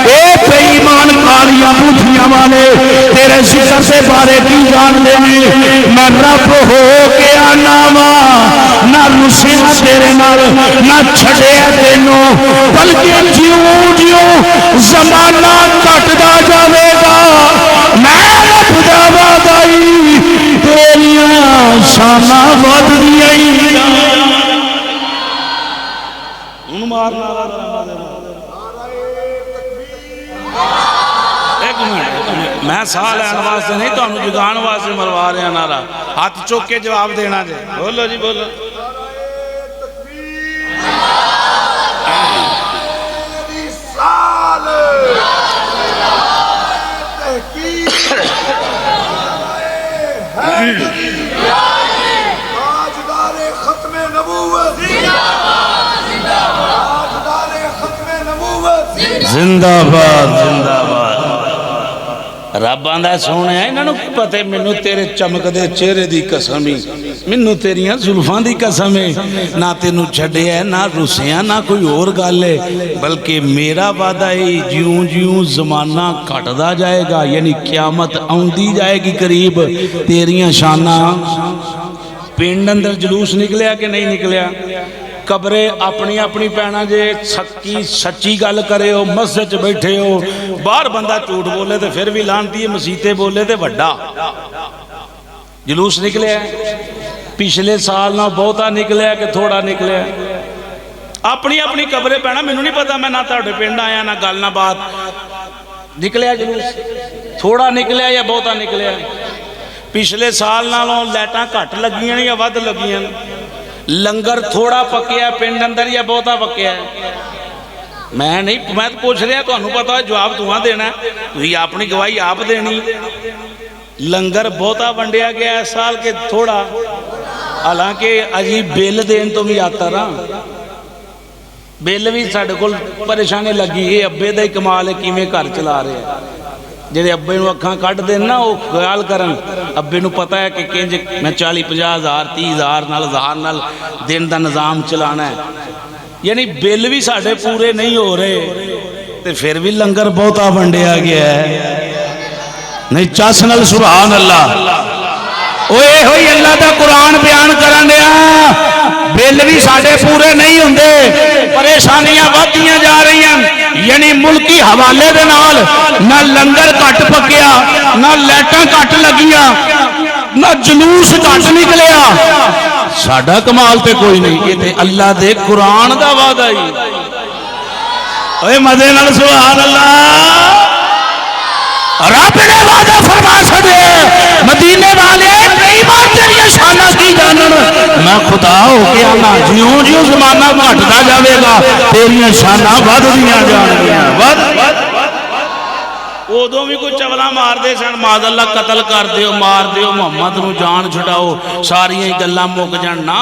اے بے ایمان کالیاں بوتھیاں والے تیرے ذکر سے بارے کی جان دینے میں رب ہو کے آنا ماں نہ رسیاں تیرے نال نہ چھڑے تینوں بلکہ جیوں جیوں زمانہ کٹدا جاوے گا میں رب دا وعدائی تیریاں شاناں ود دیاں میں سال ہے واسطے نہیں تو ہم جگان واسطے مروا رہے ہیں نارا ہاتھ چوک کے جواب دینا جائے بولو جی بولو سال تحقیق زندہ باد زندہ باد رب آندا سونے انہاں نوں پتہ مینوں تیرے چمکدے چہرے دی قسم ہی مینوں تیریاں زلفاں دی قسم ہے نہ تینوں چھڈیا نہ رسیا نہ کوئی اور گل ہے بلکہ میرا وعدہ ہے جیوں جیوں زمانہ گھٹدا جائے گا یعنی قیامت آوندی جائے گی قریب تیریاں شاناں پنڈ اندر جلوس نکلیا کہ نہیں نکلیا قبریں اپنی اپنی پینا جے سکی سچی گل کرے ہو مسجد بیٹھے ہو باہر بندہ جھوٹ بولے تو پھر بھی لانتی ہے مسیتے بولے تو وڈا جلوس نکلے پچھلے سال نہ بہتا نکلے کہ تھوڑا نکلے اپنی اپنی قبریں پینا مینوں نہیں پتا میں نہ تہاڈے پنڈ آیا نہ گل نہ بات نکلیا جلوس تھوڑا نکلیا یا بہتا نکلیا پچھلے سال نالوں لائٹاں گھٹ لگیاں یا ود لگیاں لنگر تھوڑا پکیا پنڈ اندر یا بہتا پکیا ہے میں نہیں میں تو پوچھ رہا تمہیں پتا ہے جواب تمہیں دینا ہے تو اپنی گواہی آپ دینی لنگر بہتا ونڈیا گیا ہے سال کے تھوڑا حالانکہ عجیب بیل دین تو بھی آتا رہا بیل بھی ساڑھے کو پریشانی لگی ہے ابے دا ہی کمال ہے کیویں گھر چلا رہے ہیں جیسے ابے نو اکھاں کٹ دینا وہ خیال کرن ابے نو پتہ ہے کہ کنج میں 40-50 ہزار 30 ہزار نال دن دا نظام چلانا ہے یعنی بل بھی ساڑھے پورے نہیں ہو رہے تے پھر بھی لنگر بہتا ونڈیا گیا ہے نہیں چاس نال سبحان اللہ اوئے ہوئی اللہ دا قرآن بیان کرن دیا بل بھی ساڑھے پورے نہیں ہوندے پریشانیاں بڑھتیاں جا رہی ہیں یعنی ملکی حوالے دے نال نہ لنگر کٹ پکیا نہ لائٹاں کٹ لگیاں نہ جلوس کٹ نکلیا ساڈا کمال تے کوئی نہیں یہ تے اللہ دے قرآن دا وعدہ ہی اوے مدے نال سبحان اللہ رب نے وعدہ فرما چھڑے مدینے والے کئی بار تیری شانہ کی جانن میں خدا ہو کے آنا جیوں جیوں زمانہ گھٹدا جاوے گا تیری شانہ وددیاں جان گیاں ود ادو بھی کوئی چولا مار دے سن معاذ اللہ قتل کر دیو مار دیو محمد نو جان چھڑاؤ ساری گلاں مک جان نہ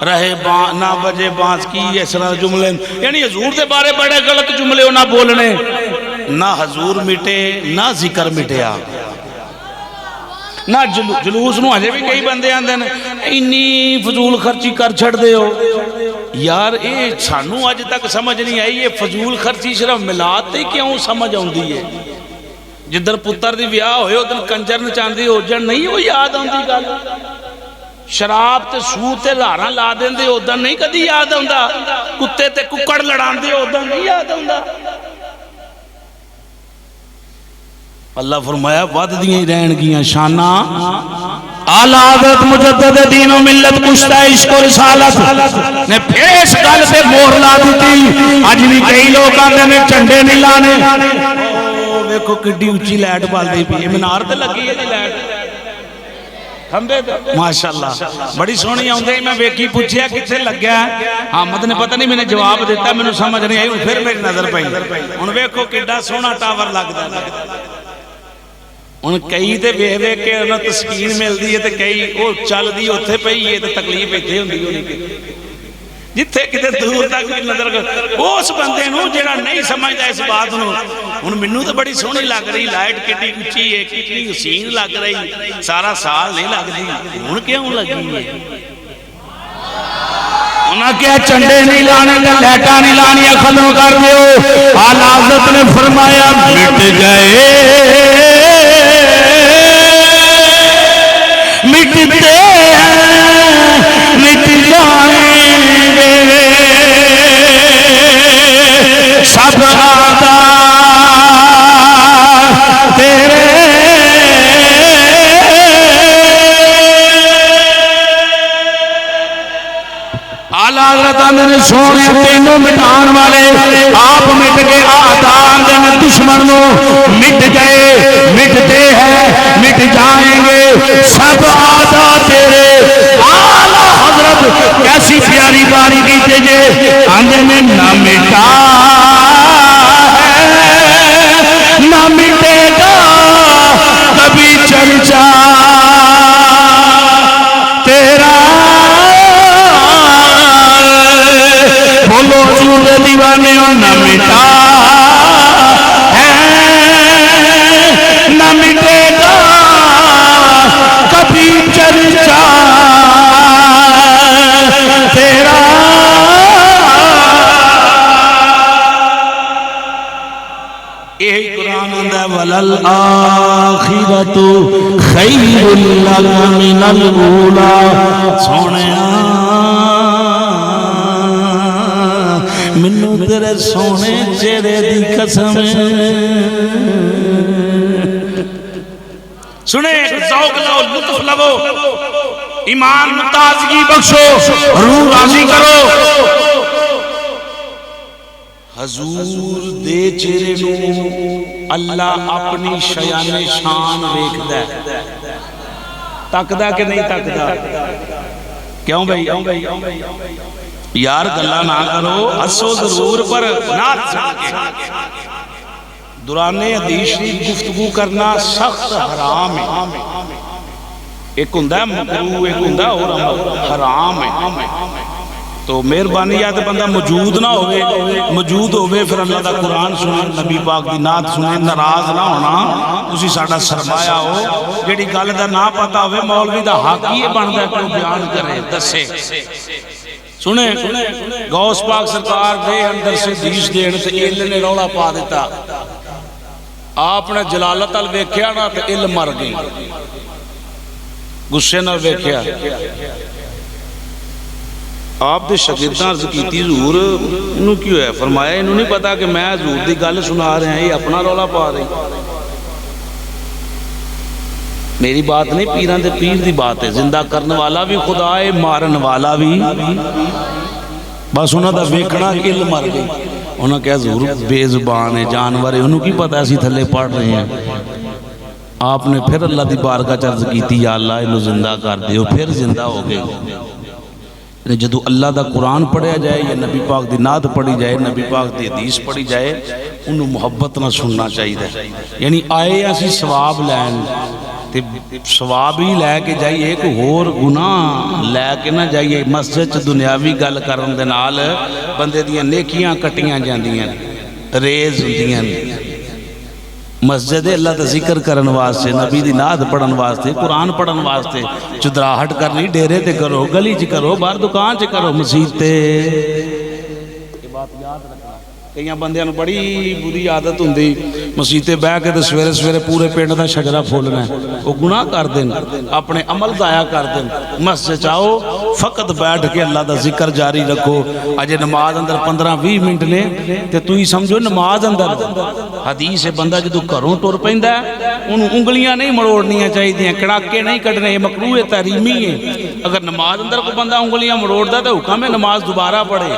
رہے نہ بجے بانس کی اس طرح جملے یعنی حضور دے بارے بڑے غلط جملے ہو نہ بولنے نہ حضور مٹے نہ ذکر مٹیا نہ جلوس نو ہجے بھی کئی بندے آندے نے انی فضول خرچی کر چھڑ دے ہو یار اے سانو اج تک سمجھ نہیں آئی یہ فضول خرچی صرف میلاد تے کیوں سمجھ آوندی ہے جدھر پتر دی بیاہ ہوئے ادھر کنجر نچاندی ہو جن نہیں وہ یاد آندی گل شراب تے سود تے لاراں لا دیندے ادھر نہیں کدی یاد آندا کتے تے ککڑ لڑاندے ادھر نہیں یاد آندا اللہ فرمایا ود دیاں ہی رہن گیاں شانہ اعلیٰ حضرت مجدد دین و ملت کشتہ عشق و رسالت نے پھر اس گل سے مہر لا دیتی اج بھی کئی لوگ آندے نے جھنڈے نہیں لانے دیکھو کڈی اونچی لائٹ بال دی پئی مینار تے لگی ہے جی لائٹ کھمبے تے ماشاءاللہ بڑی سونی آوندے میں ویکھی پوچھیا کتھے لگیا ہے حامد نے پتہ نہیں میں نے جواب دیتا مینوں سمجھ نہیں آئی پھر میری نظر پئی ہن ویکھو کڈا سونا ٹاور لگدا ہن کئی تے ویکھ ویکھ کے انہاں تسکین ملدی ہے تے کئی او چلدی اوتھے پئی ہے تے تکلیف ایتھے ہوندی ہونی جتھے کتے دور تک بھی نظر کر اس بندے نو جڑا نہیں سمجھدا اس بات نو ہن مینوں تے بڑی سونی لگ رہی لائٹ کتنی اونچی ہے کتنی حسین لگ رہی سارا سال نہیں لگدی ہن کیوں لگی ہے انہاں کیا چنڈے نہیں لانے لائٹاں نہیں لانیاں ختم کر دیو اعلیٰ حضرت نے فرمایا مٹ گئے مٹتے ہیں مٹ جائیں گے سب آدھا تیرے اعلیٰ حضرت نے سونے تینوں مٹان والے آپ مٹ کے آدھان دن دشمن نو مٹ گئے مٹتے ہیں مٹ جائیں گے سب آدھا تیرے اعلیٰ حضرت کیسی پیاری باری کی تجھے آندے میں نہ مٹا ہے نہ مٹے گا کبھی چرچا تیرا بولو چور دیوانے نہ مٹا قرآن آندا ولل آخرۃ خیر لک من الاولی سونیا مینوں تیرے سونے چہرے دی قسم سنے ذوق لو لطف لو ایمان متازگی بخشو روح راضی کرو حضور دے چہرے نو اللہ اپنی شیان شان ویکھدا ہے تکدا کہ نہیں تکدا کیوں بھائی یار گلا نہ کرو ہسو ضرور پر نات سن کے دوران حدیث شریف گفتگو کرنا سخت حرام ہے ایک ہوندا ہے مکروہ ایک ہوندا ہے اور حرام ہے تو مہربانی ہے تے بندہ موجود نہ ہوئے موجود ہوئے پھر اللہ دا قرآن سنے نبی پاک دی نعت سنے ناراض نہ ہونا اسی ساڈا سرمایہ ہو جیڑی گل دا نہ پتہ ہوئے مولوی دا حق ہی بندا ہے کوئی بیان کرے دسے سنے غوث پاک سرکار دے اندر سے حدیث دین تے علم نے رولا پا دیتا آپ نے جلالت ال ویکھیا نا تے علم مر گئی غصے نال ویکھیا آپ دے شاگرداں عرض کیتی حضور انہوں کیوں ہے فرمایا انہوں نہیں پتا کہ میں حضور دی گل سنا رہے ہیں یہ اپنا رولا پا رہے میری بات نہیں پیران دے پیر دی بات ہے زندہ کرنے والا بھی خدا ہے مارن والا بھی بس انہوں دا ویکھنا علم مر گئی انہوں کہا حضور بے زبان ہے جانور ہے انہوں کی پتہ ایسی تھلے پڑھ رہے ہیں آپ نے پھر اللہ دی بارگاہ عرض کیتی یا اللہ انہوں زندہ کر دیو پھر زندہ ہو گئے جدو اللہ دا قرآن پڑھیا جائے یا نبی پاک دی نعت پڑھی جائے نبی پاک دی حدیث پڑھی جائے انہوں محبت نہ سننا چاہیے یعنی آئے ایسی ثواب لین ثواب ہی لے کے جائیے ایک اور گناہ لے کے نہ جائیے مسجد دنیاوی گل کرن دے نال بندے دیاں نیکیاں کٹیاں جاندیاں ریز ہوندیاں مسجد اللہ دا ذکر کرن واسطے نبی دی نعت پڑھن واسطے قرآن پڑھن واسطے چدراہٹ کرنی ڈیرے تے کرو گلی چ کرو باہر دکان چ کرو مسجد تے یہ بات یاد رکھنا کئی بندیاں نوں بڑی بری عادت ہوندی مسجد تے بیٹھ کے تے سویرے سویرے پورے پنڈ دا شجرا پھولنا ہے وہ گناہ کر دین اپنے عمل ضائع کر دین مسجد آؤ فقط بیٹھ کے اللہ دا ذکر جاری رکھو اجے نماز اندر 15-20 منٹ نے تے تو ہی سمجھو نماز اندر حدیث ہے بندہ جدو گھروں ٹر پیندا ہے انہوں انگلیاں نہیں مروڑنیاں چاہیے کڑاکے نہیں کٹنے یہ مکروہ تحریمی ہے اگر نماز اندر کو بندہ انگلیاں مروڑدا تو حکم ہے نماز دوبارہ پڑھے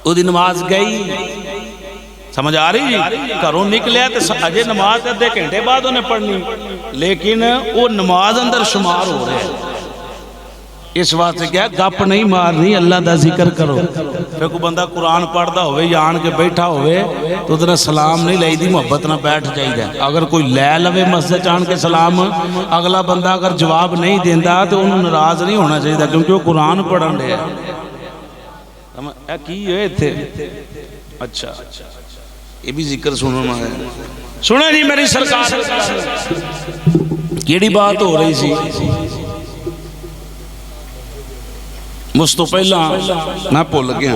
وہ دی نماز گئی سمجھ آ رہی گھروں نکلیا تو اجے نماز ادھے گھنٹے بعد انہیں پڑھنی لیکن وہ نماز اندر شمار ہو رہے ہیں اس واسطے کیا گپ نہیں مارنی اللہ دا ذکر کرو پھر کوئی بندہ قرآن پڑھدا ہوئے یا آن کے بیٹھا ہوئے تو ادھر سلام نہیں لئی دی محبت نہ بیٹھ جائیے اگر کوئی لے لوے مسجد آن کے سلام اگلا بندہ اگر جواب نہیں دیندا تو انہوں ناراض نہیں ہونا چاہیے کیونکہ وہ قرآن پڑھن رہے ہیں کی ہوئے تھے اچھا یہ بھی ذکر سننا ہے سنے نہیں میری سرکار کیڑی بات ہو رہی سی مجھ تو پہلا میں بھول گیا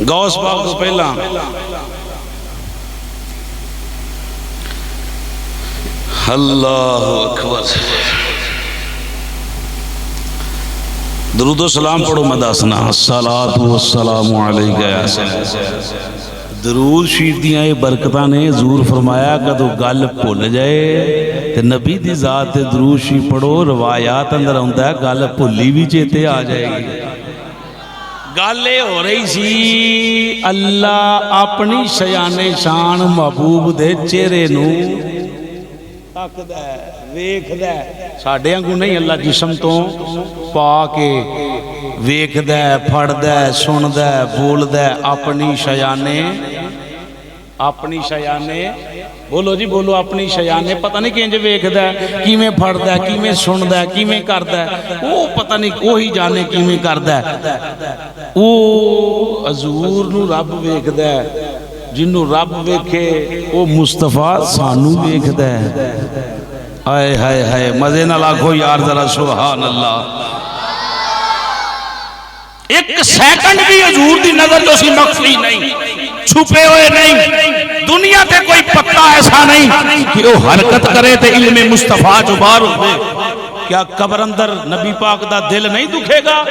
غوث پاک تو پہلا اللہ اکبر درود و سلام پڑھو میں دسنا الصلاۃ والسلام علیک یا سیدی درود شریف دیاں یہ برکتاں نے حضور فرمایا کدو گل بھول جائے تے نبی دی ذات تے درود شریف پڑھو روایات اندر ہوندا ہے گل بھولی بھی چیتے آ جائے گی گل یہ ہو رہی سی اللہ اپنی شیان شان محبوب دے چہرے نو تکدا ہے ویکھدا ہے ساڈے وانگوں نہیں اللہ جسم تو پا کے ویکھدا ہے پھڑدا ہے سندا ہے بولدا ہے اپنی شیانے بولو جی بولو اپنی شیانے پتہ نہیں کینج ویکھدا ہے کیویں پھڑدا ہے کیویں سندا ہے کیویں کردا ہے وہ پتہ نہیں وہی جانے کیویں کردا ہے وہ حضور نو رب ویکھدا ہے جنوں رب ویکھے وہ مصطفیٰ سانو ویکھدا ہے آئے ہائے ہائے مزے نہ لاکھو یار ذرا سبحان اللہ ایک سیکنڈ بھی حضور دی نظر جو سی مخفی نہیں، چھپے ہوئے نہیں، دنیا تے کوئی پتہ ایسا نہیں کہ وہ حرکت کرے تے علم مصطفیٰ جو بار ہو دے۔ کیا قبر اندر نبی پاک دا دل نہیں دکھے گا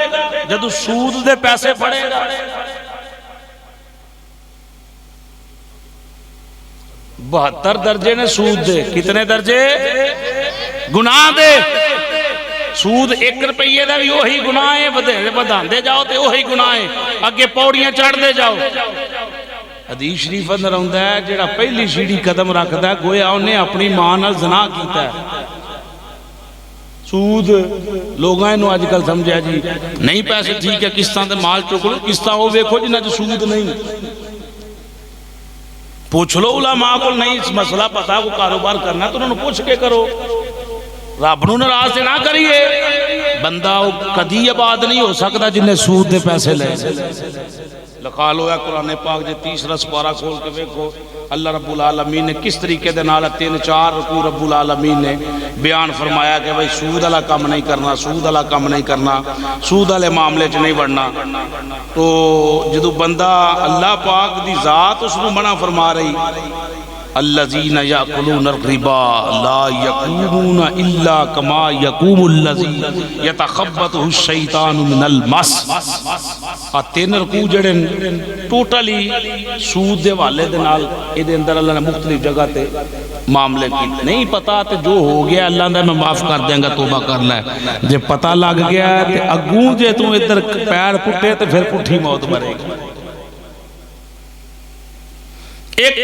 جدو سود دے پیسے پڑے گا؟ 72 درجے نے سود دے، کتنے درجے؟ گناہ دے۔ سود 1 روپیے دا بھی وہی گناہ ہے، بدھاندے جاؤ تے وہی گناہ ہے، اگے پوڑیاں چڑھ دے جاؤ۔ حدیث شریف اندر آندا ہے جڑا پہلی سیڑھی قدم رکھدا ہے گویا انہیں اپنی ماں نال زنا کیتا ہے۔ سود لوگاں نو اج کل سمجھا جی نہیں پیسے ٹھیک ہے قسطاں تے مال چک لو، قسطاں وہ ویکھو جنہاں چ سود نہیں، پوچھ لو علماء کو، نہیں اس مسئلہ پتا کو کاروبار کرنا تو انہوں نے پوچھ کے کرو، رب نو ناراض نہ کریے۔ بندہ کدی آباد نہیں ہو سکتا جن نے سود دے پیسے لے لکھا لو ہے قرآن پاک جے 30 سپارہ کھول کے دیکھو اللہ رب العالمین نے کس طریقے دے نال 3-4 رکوع رب العالمین نے بیان فرمایا کہ بھئی سود والا کام نہیں کرنا، سود والا کام نہیں کرنا، سود والے معاملے چ نہیں بڑھنا۔ تو جدو بندہ اللہ پاک دی ذات اس کو منع فرما رہی، الذین یاکلون الربا لا یقومون الا کما یقوم الذی یتخبطہ الشیطان من المس۔ آ 3 رکوع جڑے ٹوٹلی سود دے والے دے نال اے دے اندر اللہ نے مختلف جگہ تے معاملے کی نہیں پتا تے جو ہو گیا اللہ نے میں معاف کر دیں گا، توبہ کر لے۔ جے پتہ لگ گیا تے اگوں جے تو ادھر پیر پٹے تے پھر پٹھی موت مرے گی۔ ایک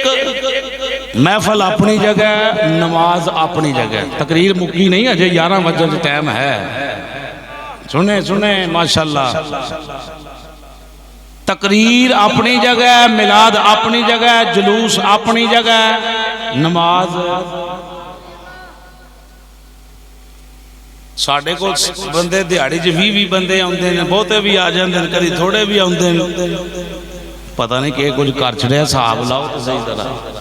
محفل اپنی جگہ، نماز اپنی جگہ، تقریر مکی نہیں، اجے 11 بجے ٹائم ہے، سنیں سنیں ماشاءاللہ۔ تقریر اپنی جگہ، میلاد اپنی جگہ، جلوس اپنی جگہ، نماز ساڑھے کو بندے دیہڑی جو 20 بندے آندے ہیں، بہتے بھی آ جاندے ہیں، کدی تھوڑے بھی آندے ہیں، پتہ نہیں کہ کچھ کر چھڑے صاحب لاؤ تو صحیح طرح۔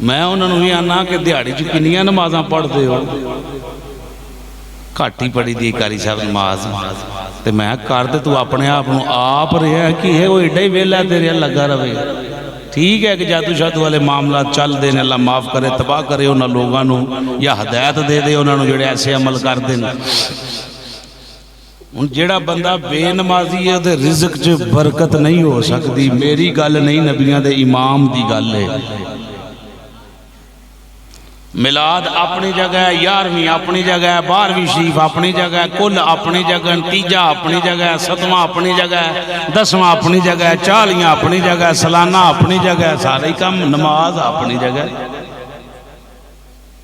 میں انہوں نے بھی آنا کہ دیہڑی جو کنیاں نمازاں پڑھ دے ہو، گھٹ ہی پڑھی دی کاری صاحب نماز، تے میں کر دے تو اپنے آپ رہا ہے کہ وہ ایڈا ہی ویلا تیرے لگا رہے۔ ٹھیک ہے کہ جادو شادو والے معاملات چل دے اللہ معاف کرے، تباہ کرے انہاں لوگاں نو، یا ہدایت دے دے انہاں نو جڑے ایسے عمل کر دیں۔ ان جیڑا بندہ بے نمازی ہے دے رزق جو برکت نہیں ہو سکتی۔ میری گل نہیں، نبیاں دے امام دی گل ہے۔ میلاد اپنی جگہ، 11ویں اپنی جگہ، 12ویں شریف اپنی جگہ، کل اپنی جگہ، تیجا اپنی جگہ، 7واں اپنی جگہ، 10واں اپنی جگہ، 40 اپنی جگہ، سالانہ اپنی جگہ، سارے کم نماز اپنی جگہ۔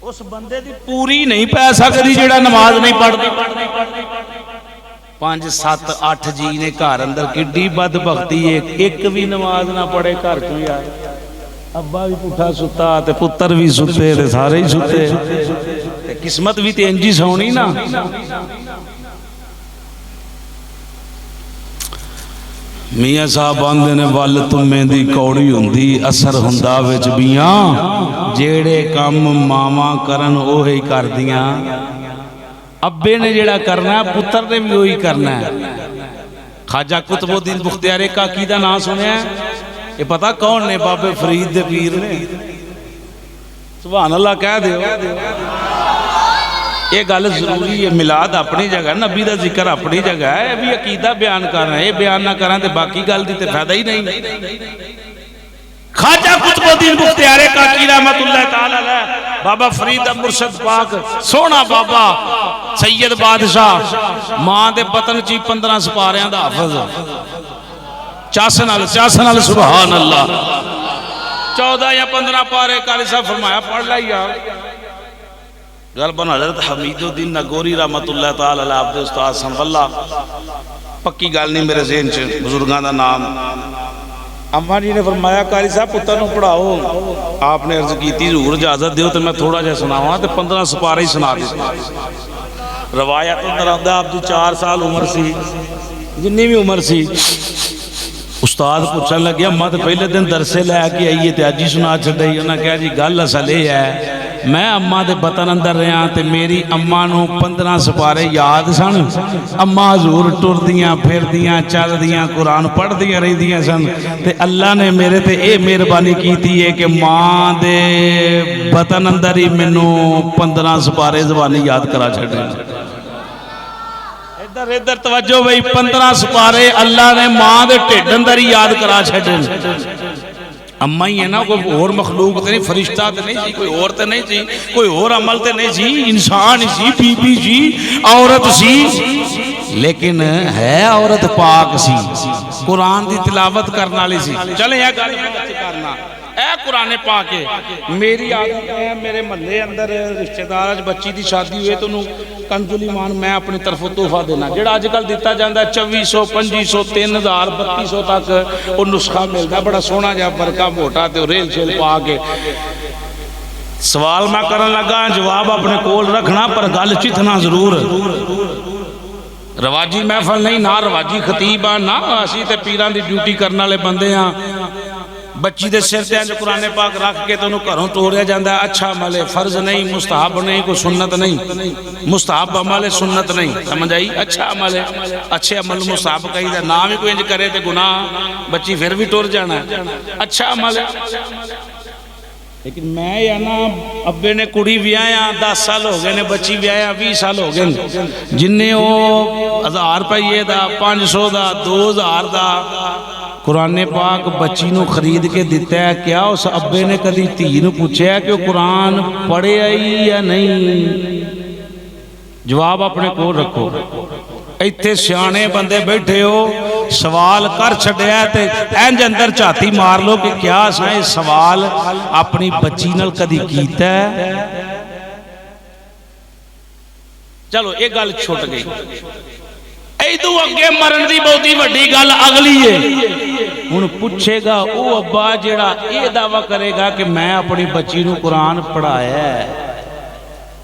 اس بندے دی پوری نہیں پہ سکتی جیڑا نماز نہیں پڑھتی۔ 5 7 8 جی نے گھر اندر کڈی بدبختی ہے، ایک بھی نماز نہ پڑھے گھر چوں آئے، ابا بھی پٹھا ستا تے پتر بھی ستے تے سارے ہی ستے، قسمت بھی تے انجی سونی نا۔ میاں صاحب آندے نے ول تمیں دی کوڑی ہوندی اثر ہوندا وچ بیاں، جیڑے کم ماواں کرن اوہی کردیاں۔ ابے نے جڑا کرنا ہے پتر نے بھی وہی کرنا ہے۔ خواجہ قطب الدین بختیار کاکی دا نام سنیا ہے؟ یہ پتہ کون نے؟ بابے فرید دے پیر نے۔ سبحان اللہ کہہ دیو۔ یہ گل ضروری ہے، میلاد اپنی جگہ، نبی دا ذکر اپنی جگہ ہے، ابھی عقیدہ بیان کر رہے ہیں، یہ بیان نہ کریں تو باقی گل دی تے فائدہ ہی نہیں۔ خواجہ قطب الدین بختیار کاکی رحمت اللہ تعالی علیہ، بابا فرید مرشد پاک سونا بابا سید بادشاہ، ماں دے بطن چی 15 سپاریاں دا حافظ، چاسنال سبحان اللہ، 14 یا 15 پارے کالی صاحب فرمایا پڑھ لائیا یار۔ غالباً حضرت حمید الدین نگوری رحمت اللہ تعالی علیہ آپ دے استاد سنو اللہ، پکی گل نہیں میرے ذہن چ بزرگاں دا نام۔ اماں جی نے فرمایا کاری صاحب پتر نو پڑھاؤ، آپ نے عرض کی تھی ضرور اجازت دیو تو میں تھوڑا جا سناواں تے 15 سپارے ہی سنا دیتا۔ روایت اندر آندا آپ دی 4 سال عمر سی، جنی بھی عمر سی، استاد پوچھن لگیا اماں تے پہلے دن درسے لے کے آئیے تے اج ہی سنا چھڈی۔ انہاں کہا جی گل اصل یہ ہے میں اما دے بطن اندر رہا تے میری اما نو 15 سپارے یاد سن. اما حضور ٹردیاں پھردیاں چلدیاں قرآن پڑھدیاں رہندیاں سن تے اللہ نے میرے تے اے مہربانی کیتی ہے کہ ماں دے بطن اندر ہی مینوں 15 سپارے زبانی یاد کرا چھڈے. ادھر توجہ بھئی 15 سپارے اللہ نے ماں دے ٹھڈ اندر ہی یاد کرا چھڈے. اما ہی ہے نا, کوئی اور مخلوق تے نہیں, فرشتہ تے نہیں سی, کوئی اور تے نہیں سی, کوئی اور عمل تے نہیں سی, انسان ہی سی, بی بی سی, عورت سی, لیکن ہے عورت پاک سی, قرآن دی تلاوت کرنا لی سی. چلیں یہ گل کرنا اے قرآن پاک ہے. میری عادت ہے میرے محلے اندر رشتہ دار بچی دی شادی ہوئے تو انہوں کنز الایمان میں اپنی طرف تحفہ دینا, جڑا اج کل دیتا جاندا ہے 2400 2500 3000 3200 تک وہ نسخہ ملتا, بڑا سونا جا برکا موٹا تے ریل شیل پا کے. سوال میں کرن لگا, جواب اپنے کول رکھنا پر گل چتنا ضرور. رواجی محفل نہیں, نہ رواجی خطیب ہاں, نہ اسی تے پیران دی ڈیوٹی کرنے والے بندے ہاں. بچی دے سر تے قرآن پاک رکھ کے تو انہوں گھروں توڑیا جاندہ ہے. اچھا عمل ہے, فرض نہیں, مستحب نہیں, کوئی سنت نہیں. مستحب عمل ہے, سنت نہیں, سمجھ آئی. اچھا عمل ہے, اچھے عمل مستحب کہی دا, نام ہی کوئی انج کرے تے گناہ, بچی پھر بھی ٹور جانا ہے. اچھا عمل ہے. لیکن میں یا نا ابے نے کڑی بھی آیا 10 سال ہو گئے نے, بچی بھی آیا 20 سال ہو گئے, جنہیں وہ 1000 روپے دا, 500 دا, 2000 دا قرآن پاک بچی نو خرید کے دیتا ہے. کیا اس ابے نے کدی دھی نو پوچھا ہے کہ وہ قرآن پڑھے آئی یا نہیں؟ جواب اپنے کو رکھو. ایتھے سیانے بندے بیٹھے ہو, سوال کر چھڑیا تے اینج اندر چاہتی مار لو کہ کیا سائیں سوال اپنی بچی نال کدی کیتا ہے. چلو ایک گل چھوٹ گئی, ایدو اگے مرن دی بہتی وڈی گل اگلی ہے. ہن پوچھے گا او ابا جیڑا اے دعویٰ کرے گا کہ میں اپنی بچی نو قرآن پڑھایا ہے,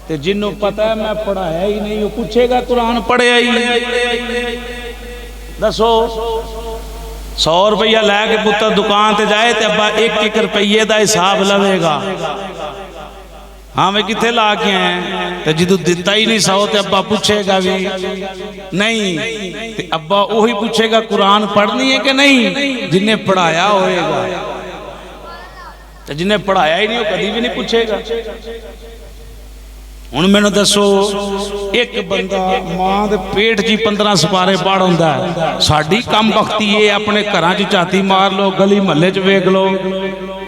تے جنوں پتہ ہے میں پڑھایا ہی نہیں, وہ پوچھے گا قرآن پڑھیا ہی نہیں. دسو 100 روپیہ لے کے پتر دکان تے جائے تے ابا 1 روپیے دا حساب لوے گا. ہاں میں کتھے لا کے ہیں, تے جدو دیتا ہی نہیں 100 تے ابا پوچھے گا بھی نہیں, تے ابا وہی پوچھے گا قرآن پڑھنی ہے کہ نہیں, جنہیں پڑھایا ہوئے گا. تے جنہیں پڑھایا ہی نہیں وہ کبھی بھی نہیں پوچھے گا. ہن میں نے دسو, ایک بندہ ماں دے پیٹ جی 15 سپارے پڑھ ہوندا ہے, ساڈی کم بختی ہے اپنے گھراں چ چاتی مار لو, گلی محلے چ ویکھ لو,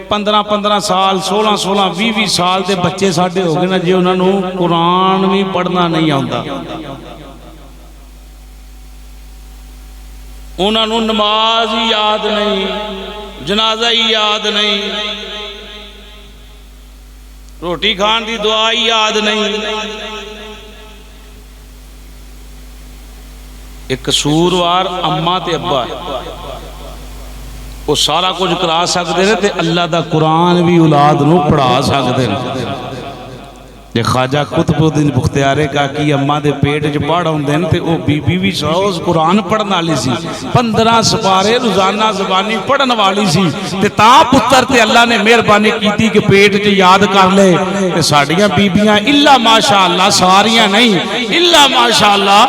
15 سال 16 20 سال دے بچے ساڈے ہو گئے نا جی انہاں نوں قرآن بھی پڑھنا نہیں آوندا, انہاں نوں نماز ہی یاد نہیں, جنازہ ہی یاد نہیں, روٹی کھان دی دعا ہی یاد نہیں. ایک قصوروار اما تے ابا ہے, وہ سارا کچھ کرا سکتے ہیں تے اللہ دا قرآن بھی اولاد نو پڑھا سکتے ہیں. جے خواجہ قطب الدین بختیارے کا کی اما دے پیٹ جو پڑھ ہوندے ہیں تے او بی بی بھی سوز قرآن پڑھنا لی سی, 15 سپارے روزانہ زبانی پڑھن والی سی, تے تا پتر تے اللہ نے مہربانی کیتی کہ پیٹ جو یاد کر لے. تے ساڑیاں بیبیاں اللہ ماشاءاللہ, ساریاں نہیں, اللہ ماشاءاللہ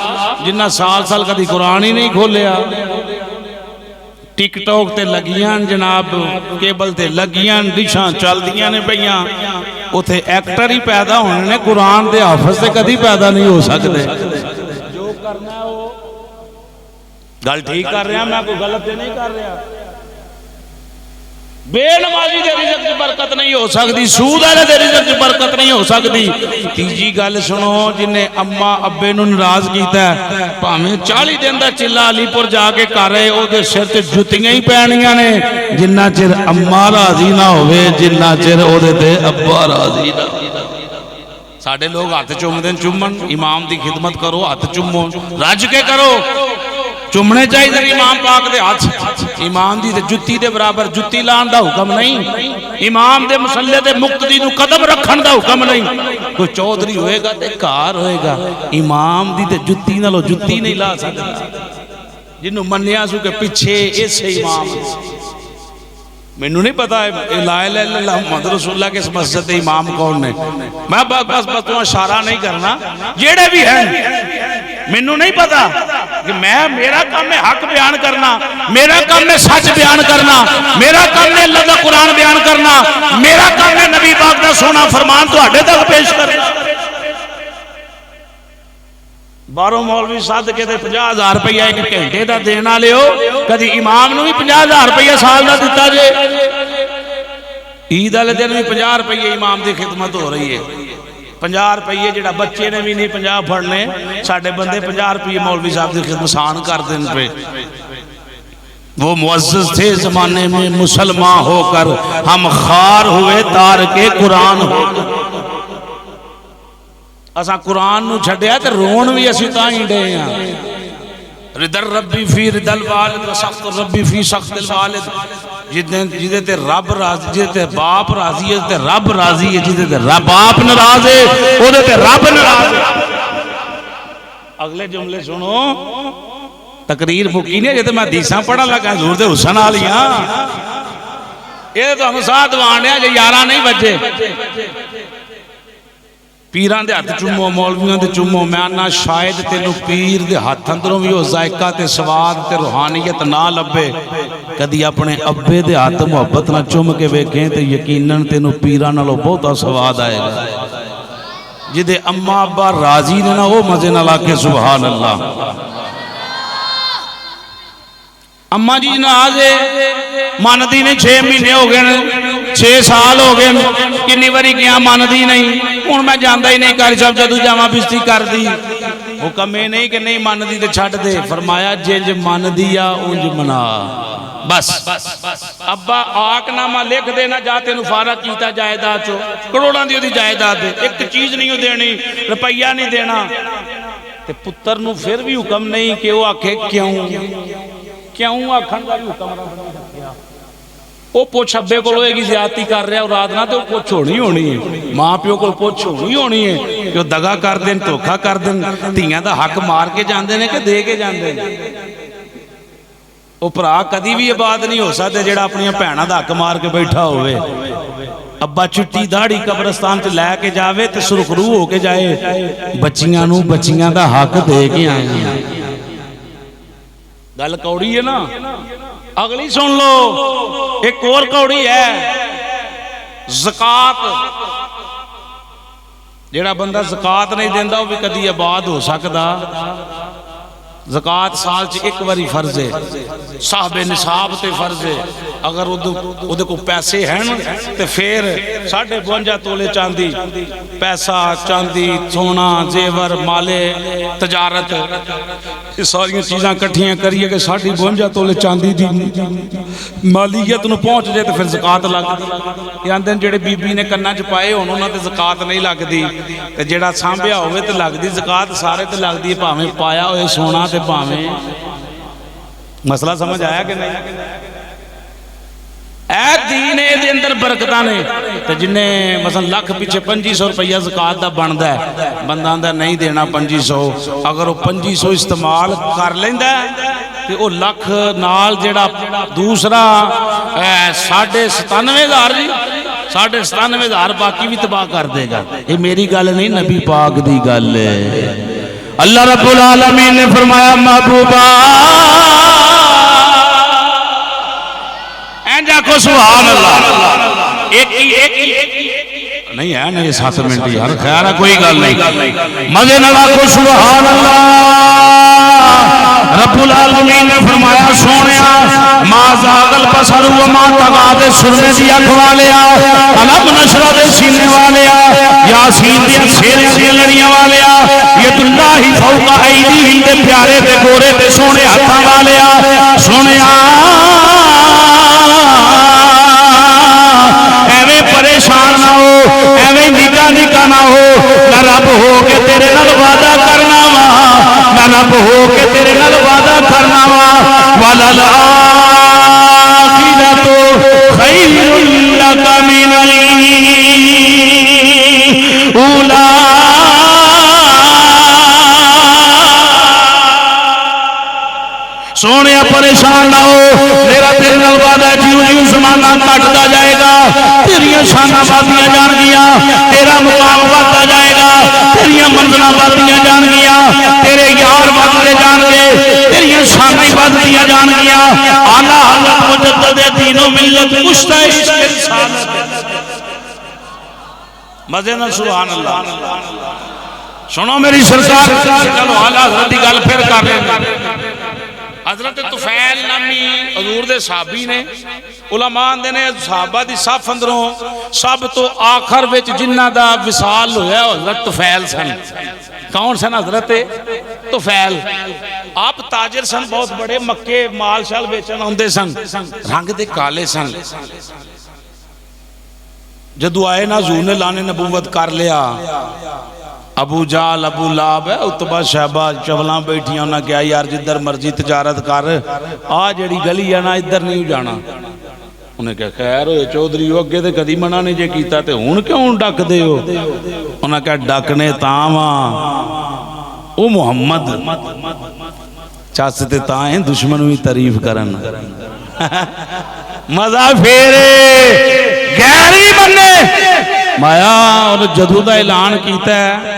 جنہ سال کدی قرآن ہی نہیں کھولیا. ٹک ٹاک تے لگیاں جناب, کیبل تے لگیاں, ڈشاں چل دیاں نے پئیاں, اتھے ایکٹر ہی پیدا ہونے نے, قرآن دے حافظ تے کدی پیدا نہیں ہو سکتے. جو کرنا ہے وہ گل ٹھیک کر رہا, میں کوئی غلط نہیں کر رہا. بے نمازی دے رزق کی برکت نہیں ہو سکتی, سود والے دے رزق کی برکت نہیں ہو سکتی. تیجی گل سنو, جنہیں اما ابے نو ناراض کیتا ہے, بھاویں 40 دن دا چلا علی پور جا کے کر رہے, او دے سر تے جتیاں ہی پینیاں نے, جنہ چر اما راضی نہ ہوئے, جنہ چر او دے تے ابا راضی نہ. ساڈے لوگ ہاتھ چوم دین, چومن امام دی خدمت کرو, ہاتھ چومو, رج کے کرو, چومنے چاہیے در امام پاک دے ہاتھ. امام دی جتی دے برابر جتی لان دا حکم نہیں, امام دے مسلح دے مقتدی نو قدم رکھن دا حکم نہیں. کوئی چودھری ہوئے گا تے کار ہوئے گا, امام دی تے جتی نہ لو جتی نہیں لا سکتا, جنہوں منیا سو کے پیچھے ایسے امام. مینوں نہیں پتا ہے لا الہ الا اللہ محمد رسول اللہ کے اس مسجد کے امام کون نے. میں بس تو اشارہ نہیں کرنا جیڑے بھی ہیں مینوں نہیں پتا کہ میرا کام ہے حق بیان کرنا, میرا کام ہے سچ بیان کرنا, میرا کام ہے اللہ کا قرآن بیان کرنا, میرا کام ہے نبی پاک کا سونا فرمان تواڈے تک پیش کرنا. باروں مولوی سد کے 50,000 روپیہ ایک گھنٹے کا دینا لیو, کدی امام نو بھی 50,000 روپیہ سال کا دیتا جے. عید والے دن بھی 50 روپیے امام کی خدمت ہو رہی ہے. 50 روپیے جڑا بچے نے بھی نہیں 50 پڑھنے, ساڈے بندے 50 روپیے مولوی صاحب کی خدمت سان کر دیں پہ. وہ معزز تھے زمانے میں مسلمان ہو کر, ہم خار ہوئے تار کے قرآن ہو کر. اساں قرآن نو چھڈیا تے رون بھی اسی تاں ہی ڈے ہاں. رضا ربی فی رضا الوالد و سخط ربی فی سخط الوالد. جدے تے رب راضی, جدے تے باپ راضی ہے تے رب راضی ہے, جدے تے باپ ناراض ہے او دے تے رب ناراض ہے. اگلے جملے سنو, تقریر مکی نہیں جے میں حدیثاں پڑھن لگا حضور دے حسن والیاں. یہ تو ہم ساتھ وانڈیا جے 11 نہیں بجے. پیران دے ہاتھ چومو, مولویاں دے چومو. میں آنا شاید تینوں پیر دے ہاتھ اندروں بھی ہو ذائقہ تے سواد تے روحانیت نہ لبے. کدی اپنے ابے دے ہاتھ محبت نہ چوم کے ویکھیں تے یقیناً تینوں پیران نالوں بہتا سواد آئے گا. جدے اماں ابا راضی نے نا وہ مزے نہ لا کے سبحان اللہ. اماں جی ناز ماندی نے 6 مہینے ہو گئے, 6 سال ہو گئے, کنی واری کیا ماندی نہیں. ہوں میں جانا ہی نہیں, قاری صاحب جدو جاواں بستی کر دی. حکم یہ نہیں کہ نہیں ماندی تے چھڈ دے, فرمایا جنج ماندی آ اونج منا. بس ابا آک نامہ لکھ دینا, جا تینوں فارغ کیتا جائیداد چو, کروڑاں دی دی جائیداد دے, ایک چیز نہیں دینی, روپیہ نہیں دینا. تے پتر نو پھر بھی حکم نہیں کہ وہ آکھے کیوں آکھن دا بھی حکم رب نہیں رکھیا. وہ پوچھ ابے کو ہوئے گی زیادتی کر رہا اور رات نہ تو پوچھ ہونی ہے, ماں پیو کو پوچھ ہونی ہے کہ وہ دگا کر دیں, دھوکھا کر دیں, دھیاں دا حق مار کے جاندے نے کہ دے کے جاندے نے. وہ بھرا کدی بھی یہ بات نہیں ہو سکتے جڑا اپنی بھیناں دا حق مار کے بیٹھا ہوئے. ابا چٹی داڑھی قبرستان تے لے کے جاوے تے سرخرو ہو کے جائے, بچیاں نو بچیاں دا حق دے کے آئے. گل کوڑی ہے نا, اگلی سن لو. ایک اور کوڑی ہے زکات. جیڑا بندہ زکات نہیں دیندا وہ بھی کدی آباد ہو سکدا. زکات سال چ ایک باری فرض ہے, صاحب نصاب تے فرض ہے. اگر وہ کو پیسے ہیں تے پھر 52 تولے چاندی, پیسہ چاندی سونا زیور مالے تجارت, یہ ساری چیزاں کٹھیاں کریے کہ 52 تولے چاندی دی مالیت نو پہنچ جائے تو پھر زکات لگ دی. یہ آندے جڑے بی بی نے کناں چ پائے ہون انہاں تے زکات نہیں لگدی, تے جڑا سانبھیا ہوئے تے لگدی زکات. سارے تے لگدی بھاویں پایا ہوئے سونا تے بھاویں. مسئلہ سمجھ آیا کہ نہیں؟ اے دین اے دے اندر برکتاں نے. تے جنہیں مثلا لاکھ پیچھے 2500 روپیہ زکات دا بندا ہے, بندہ آندا نہیں دینا 2500, اگر وہ 2500 استعمال کر لیندا ہے تے او لاکھ نال جڑا دوسرا 97,500 جی 97,500 باقی بھی تباہ کر دے گا. یہ میری گل نہیں, نبی پاک دی گل ہے. اللہ رب العالمین نے فرمایا محبوبہ اینجا کو سبحان اللہ. ایک نہیں ہے نہیں 7 منٹ یار, خیر ہے کوئی گل نہیں, مزے نہ کو سبحان اللہ. رب العالمین نے فرمایا سونیا ما زاغل بصر و ما طغى دے سرنے دی اکھ والیا, علم نشرہ دے سینے والیا, یاسین دی سینے دی لڑیاں والیا, ید اللہ فوق ایدیہم دے پیارے دے گورے دے سونے ہتھاں والیا. سونیا ایویں پریشان نہ ہو, ایویں نکا نہ ہو. نہ رب ہو کے تیرے نال وعدہ کرنا وا, نہ رب ہو کے تیرے نال وعدہ کرنا وا. وَلَلْآخِرَةُ خَيْرٌ لَكَ مِنَ الْأُولَىٰ. سونے پریشان نہ ہو, میرا تیرے نال وعدہ جیوں جیوں زمانہ کٹدا جائے گا تیریاں شاناں بڑھدیاں جان گیاں تیرا مقام بڑھتا جائے گا تیریاں منزلاں بڑھدیاں جان گیاں تیرے یار بڑھتے جان گے تیریاں شاناں بڑھدیاں جان گیاں اعلیٰ حضرت مجدد دین و ملت کشتہ عشق رسالت مزے نال سبحان اللہ سنو میری سرکار چلو اعلیٰ حضرت کی گل پھر کر رہے ہیں حضرت طفیل نامی حضور دے صحابی نے علماء نے صحابہ دی صف اندروں سب تو آخر وچ جنہ دا وصال ہویا حضرت طفیل سن کون سن حضرت طفیل آپ تاجر سن بہت بڑے مکے مال شال بیچن ہوندے سن رنگ دے کالے سن جدو آئے نا حضور نے لانے نبوت کر لیا ابو جال ابو لاب ہے اتبا شہبہ چولاں بیٹھیاں انہاں کیا یار جدھر مرضی تجارت کر آ جڑی گلی ہے نا ادھر نہیں جانا انہیں کہا خیر ہوئے چودھری ہو اگے تے کدی منع نہیں جے کیتا تے ہون کیوں ڈک دے ہو انہاں کہا ڈکنے تاواں او محمد چاستے تائیں دشمن ہوئی تعریف کرن مزہ پھیرے گہری بننے مایا اور جدو دا اعلان کیتا ہے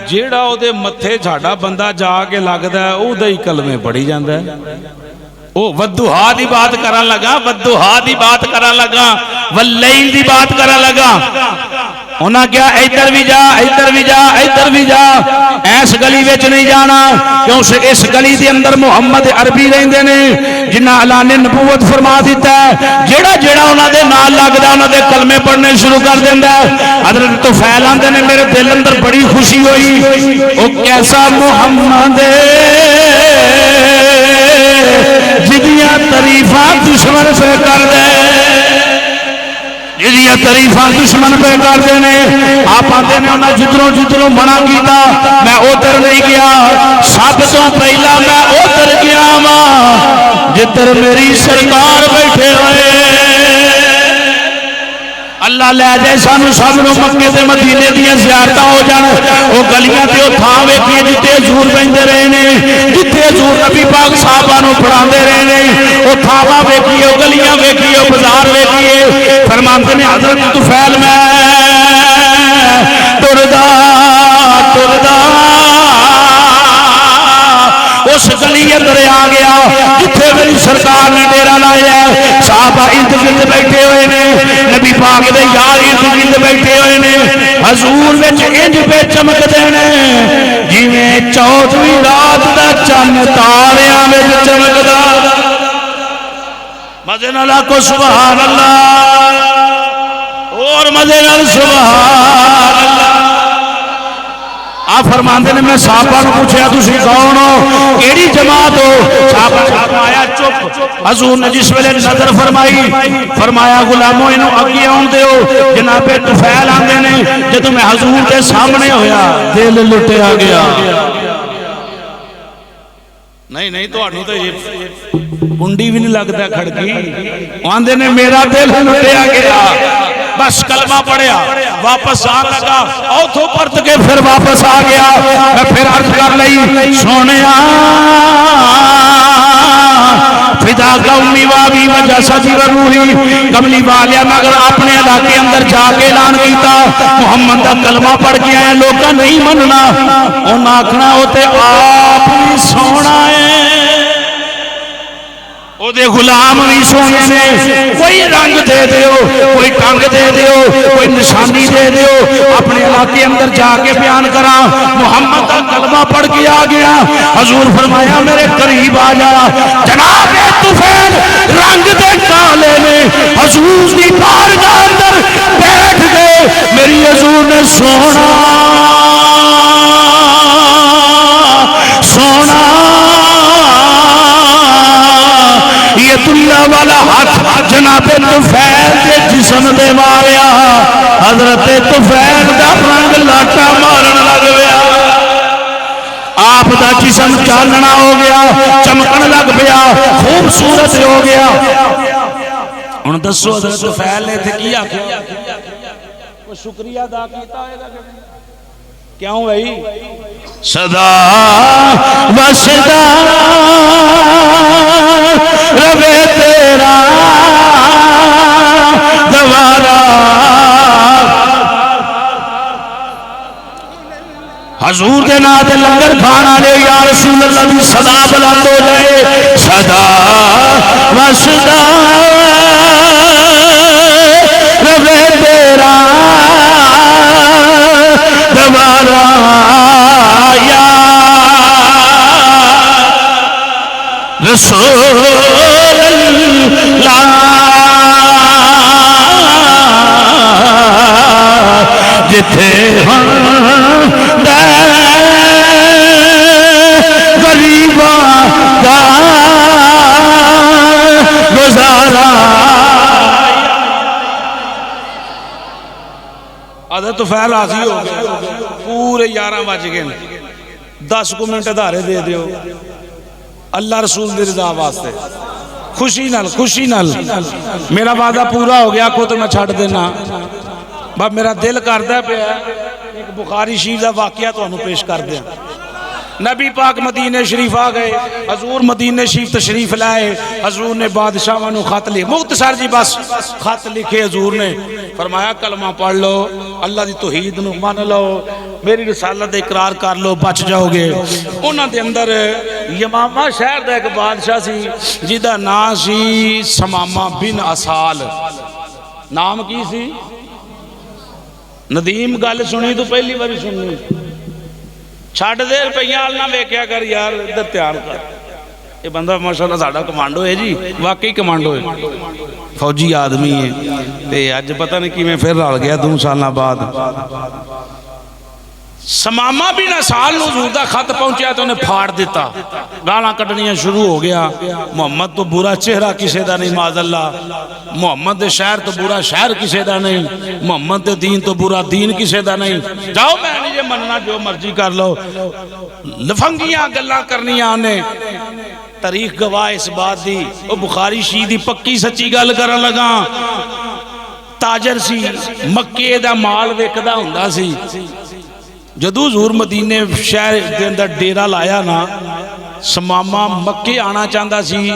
جیڑا او دے متھے جھاڑا بندہ جا کے لگدا ہے او دے کلمے پڑھی جاندا ہے او ودھوہا دی بات کرن لگا ودھوہا دی بات کرن لگا واللیل دی بات کرن لگا انہاں کیا ادھر بھی جا ادھر بھی جا ادھر بھی جا ایس گلی وچ نہیں جانا کیوں سے اس گلی دے اندر محمد عربی رہندے نے جنہاں اعلان نبوت فرما دیتا ہے جیڑا جیڑا انہاں دے نال لگدا انہاں دے کلمے پڑھنے شروع کر دیندا ہے حضرت طفیل آندے نے میرے دل اندر بڑی خوشی ہوئی او کیسا محمد جدیاں تعریفاں دشمن سے کر دے جدیاں تعریفاں دشمن پہ کر دینے آپ آتے نے انہاں جدروں جدروں منع کیتا میں ادھر نہیں گیا سب تو پہلا میں ادھر گیا ماں جدھر میری سرکار بیٹھے ہوئے اللہ لے جائے سانو سب نو مکے تے مدینے دیاں زیارتاں ہو جان او گلیاں تے او تھاں ویکھیے جتے حضور بیندے رہے نے جتے حضور نبی پاک صحابہ نو پڑھاندے رہے نے او تھاواں ویکھیے او گلیاں ویکھیے او بازار ویکھیے فرماندے نے حضرت طفیل میں ٹردا ٹردا اس گلی اندر آ گیا جتھے میری سرکار نے ڈیرا لایا صحابہ ارد گرد بیٹھے ہوئے نے نبی پاک دے یار ارد گرد بیٹھے ہوئے نے حضور وچ انج پہ چمکدے نے جویں 14ویں رات دا چن تاریاں وچ چمکدا مزے نال آکھو سبحان اللہ اور مزے نال سبحان اللہ آپ فرماندے نے میں صحابہ نو پوچھیا تسی کون ہو کیڑی جماعت ہو صحابہ فرمایا چپ حضور نے جس ویلے نظر فرمائی فرمایا غلامو اینو اگے آن دیو جناب طفیل آندے نے جدوں میں حضور دے سامنے ہویا دل لٹیا گیا نہیں نہیں تو آنو تو یہ کنڈی بھی نہیں لگتا کھڑکی آندے نے میرا دل لٹیا گیا بس کلمہ پڑھیا واپس آ لگا اوتھوں پرت کے پھر واپس آ گیا میں پھر عرض کر لئی سونیا فدا کا امی وابی وجہ سجی و روحی کملی والیا مگر اپنے علاقے اندر جا کے اعلان کیتا محمد کا کلمہ پڑھ کے آئے لوگا نہیں مننا ان آکھنا ہوتے آپ ہی سونا ہے او دے غلام بھی سونے نے کوئی رنگ دے دیو کوئی ٹنگ دے دیو کوئی نشانی دے دیو اپنے علاقے اندر جا کے بیان کرا محمد کا کلمہ پڑھ کے آ گیا حضور فرمایا میرے قریب آ جا جناب طفیل رنگ دے کالے نے حضور کی بارگاہ اندر بیٹھ گئے میری حضور نے سونا سونا یہ دنیا والا ہاتھ جناب طفیل کے جسم دے ماریا حضرت طفیل دا رنگ لاٹا مارن لگ گیا آپ دا جسم چالنا ہو گیا چمکن لگ گیا خوبصورت ہو گیا ان دسو حضرت طفیل نے تھے کیا کوئی شکریہ ادا کیتا ہے کیوں بھائی صدا و صدا روے تیرا حضور دے نام تے لنگر کھانا لے یا رسول اللہ دی صدا بلند ہو جائے صدا وصدا ربے تیرا دوبارہ یا رسول اللہ جتھے ہم غریباں دا گزارا آدھے تو فیر راضی ہو گئے پورے 11 بج گئے 10 کو منٹ ادھارے دے دیو اللہ رسول دی رضا واسطے خوشی نال میرا وعدہ پورا ہو گیا کو تو میں چھڑ دینا باب میرا دل کردہ پہ ہے ایک بخاری شریف دا واقعہ تو انہوں پیش کر دیا نبی پاک مدینہ شریف آ گئے حضور مدینہ شریف تشریف لائے حضور نے بادشاہ نے خط لکھے مختصر جی بس خط لکھے حضور نے فرمایا کلمہ پڑھ لو اللہ دی توحید نو مان لو میری رسالت اقرار کر لو بچ جاؤ گے انہاں دے اندر یمامہ شہر دا ایک بادشاہ سی جیدہ نام سی سمامہ بن اسال نام کی سی ندیم گل سنی تو پہلی باری سنی چھاڑ دے روپیہ نہ ویکھیا کر یار ادھر تیار کر یہ بندہ ماشاءاللہ ساڑھا کمانڈو ہے جی واقعی کمانڈو ہے فوجی آدمی ہے تے آج پتہ نہیں کی میں پھر رال گیا 2 سالہ بعد سمامہ بن اسال نو حضور دا خط پہنچیا تو انہیں پھاڑ دیتا گالاں کٹنیاں شروع ہو گیا محمد تو برا چہرہ کسے دا نہیں معاذ اللہ محمد دے شہر تو برا شہر کسے دا نہیں محمد دے دین تو برا دین کسے دا نہیں جاؤ میں نہیں یہ مننا جو مرضی کر لو لفنگیاں گلاں کرنیاں آنے تاریخ گواہ اس بات دی وہ بخاری شیدی پکی سچی گل کرن لگا تاجر سی مکے دا مال وکدا ہوندا سی جدو حضور مدینے شہر دے اندر ڈیرا لایا نا سمامہ مکے آنا چاہتا سی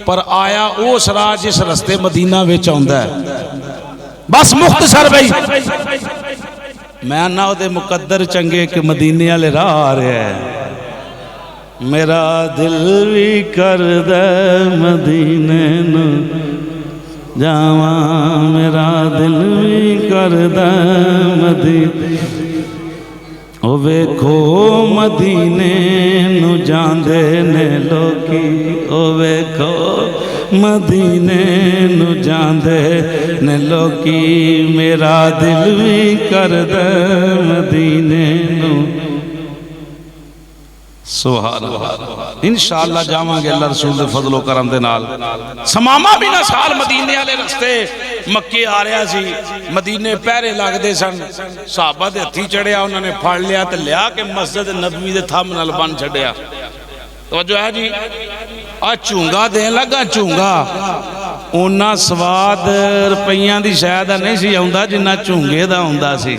پر آیا اس راہ جس رستے مدینہ وچ آندا ہے بس مختصر بھائی میں نہ دے مقدر چنگے کہ مدینے والے راہ آ رہے ہیں میرا دل بھی کردے مدینے نو جاواں میرا دل بھی کردے مدینے او ویکھو مدینے نو جاندے نے لوکی او ویکھو مدینے نو جاندے نے لوکی میرا دل بھی کردے مدینے نو سبحان اللہ انشاءاللہ جاواں گے اللہ رسول دے فضل و کرم دے نال سمامہ بن اسال مدینے والے رستے مکے آ رہا سی مدینے پہرے لگ دے سن صحابہ دے ہتھی چڑھیا انہوں نے پھاڑ لیا تے لیا کہ مسجد نبوی دے تھم نال بن چھڈیا توجہ ہے جی آ چونگا دین لگا چونگا اونا سواد روپیاں دی شاید نہیں سی آوندا جنہ چونگے دا ہوندا سی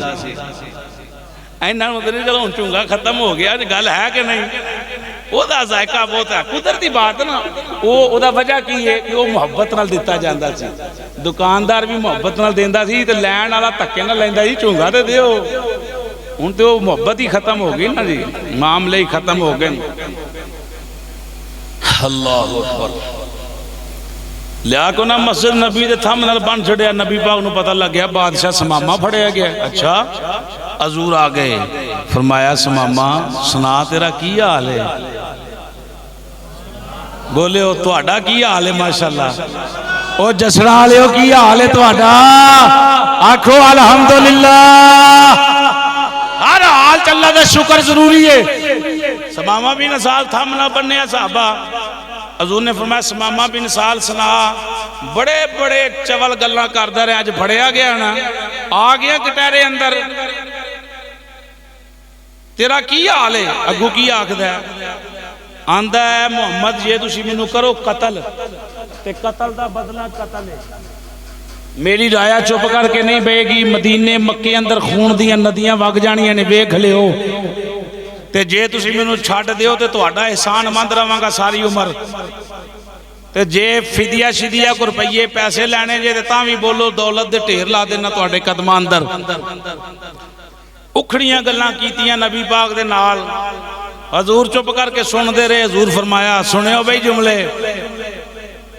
اینا مطلب چلو چونگا ختم ہو گیا گل ہے کہ نہیں وہ دا ذائقہ بہت ہے قدرتی بات نا وہ دا وجہ کی ہے کہ وہ محبت نال دیتا جاندہ سی دکاندار بھی محبت نال دیندہ سی تو لین والا تکے نہ لیندہ جی چونگا دے دیو ان تو محبت ہی ختم ہو گئی نا جی معاملے ہی ختم ہو گئے اللہ اکبر لیا کو نا مسجد نبی دے تھم نال بن چھڑیا نبی پاک نو پتہ لگ گیا بادشاہ سمامہ پھڑیا گیا اچھا حضور آ گئے فرمایا سمامہ سنا تیرا کی حال ہے بولے ہو تو آڈا کی حال ہے ماشاءاللہ او جسڑا لے ہو کی حال ہے تو آڈا آنکھو الحمدللہ ہر حال چلہ دے شکر ضروری ہے سمامہ بن اسال تھم نہ بننے صحابہ حضور نے فرمایا سمامہ بن اسال سنا بڑے بڑے چول گلاں کردہ رہے آج بڑھیا گیا نا آ گیا کٹیرے اندر تیرا کی حال ہے اگو کی آکھدا ہے آندہ ہے محمد یہ تسی منو کرو قتل تے قتل دا بدلہ قتل ہے میری رایا چپ کر کے نہیں بے گی مدینے مکے اندر خون دیاں ندیاں وگ جانیاں نے ویکھ لے ہو تے جے تسی منو چھاٹ دیو تے تہاڈا احسان مند رہواں گا ساری عمر تے جے فدیہ شدیہ کو روپیے پیسے لینے جے تے تاں بھی بولو دولت دے ٹھیر لا دینا تہاڈے قدماں اندر اکھڑیاں گلاں کیتیاں نبی پاک دے نال حضور چپ کر کے سن دے رہے حضور فرمایا سنے ہو بھئی جملے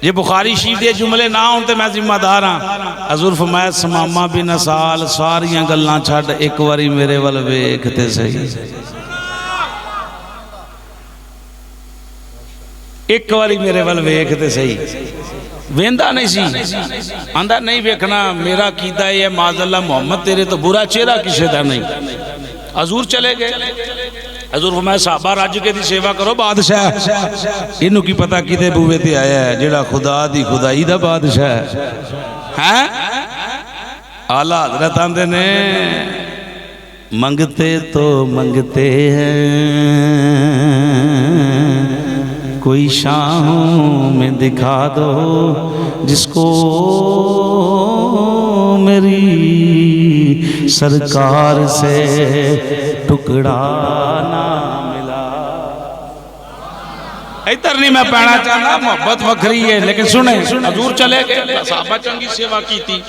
یہ بخاری شریف دے جملے نہ ہوں تے میں ذمہ دار ہاں حضور فرمایا سمامہ بن اسال ساریاں گلاں چھڈ ایک واری میرے ول ویکھ تے صحیح ایک واری میرے ول ویکھ تے صحیح ویندا نہیں سی آندا نہیں ویکھنا میرا کیتا ہے معاذ اللہ محمد تیرے تو برا چہرہ کسے دا نہیں حضور چلے گئے حضور فرمایا صحابہ رج کے دی سیوا کرو بادشاہ انہوں کی پتہ کدے بوئے تے آیا ہے جڑا خدا دی خدائی دا بادشاہ ہے اعلیٰ حضرت آندے نے منگتے تو منگتے ہیں کوئی شاہوں میں دکھا دو جس کو میری سرکار سے ٹکڑا نہ ملا ادھر نہیں میں پڑھنا چاہنا محبت وکھری ہے لیکن سنیں حضور چلے گئے صحابہ چنگی سیوا کی تھی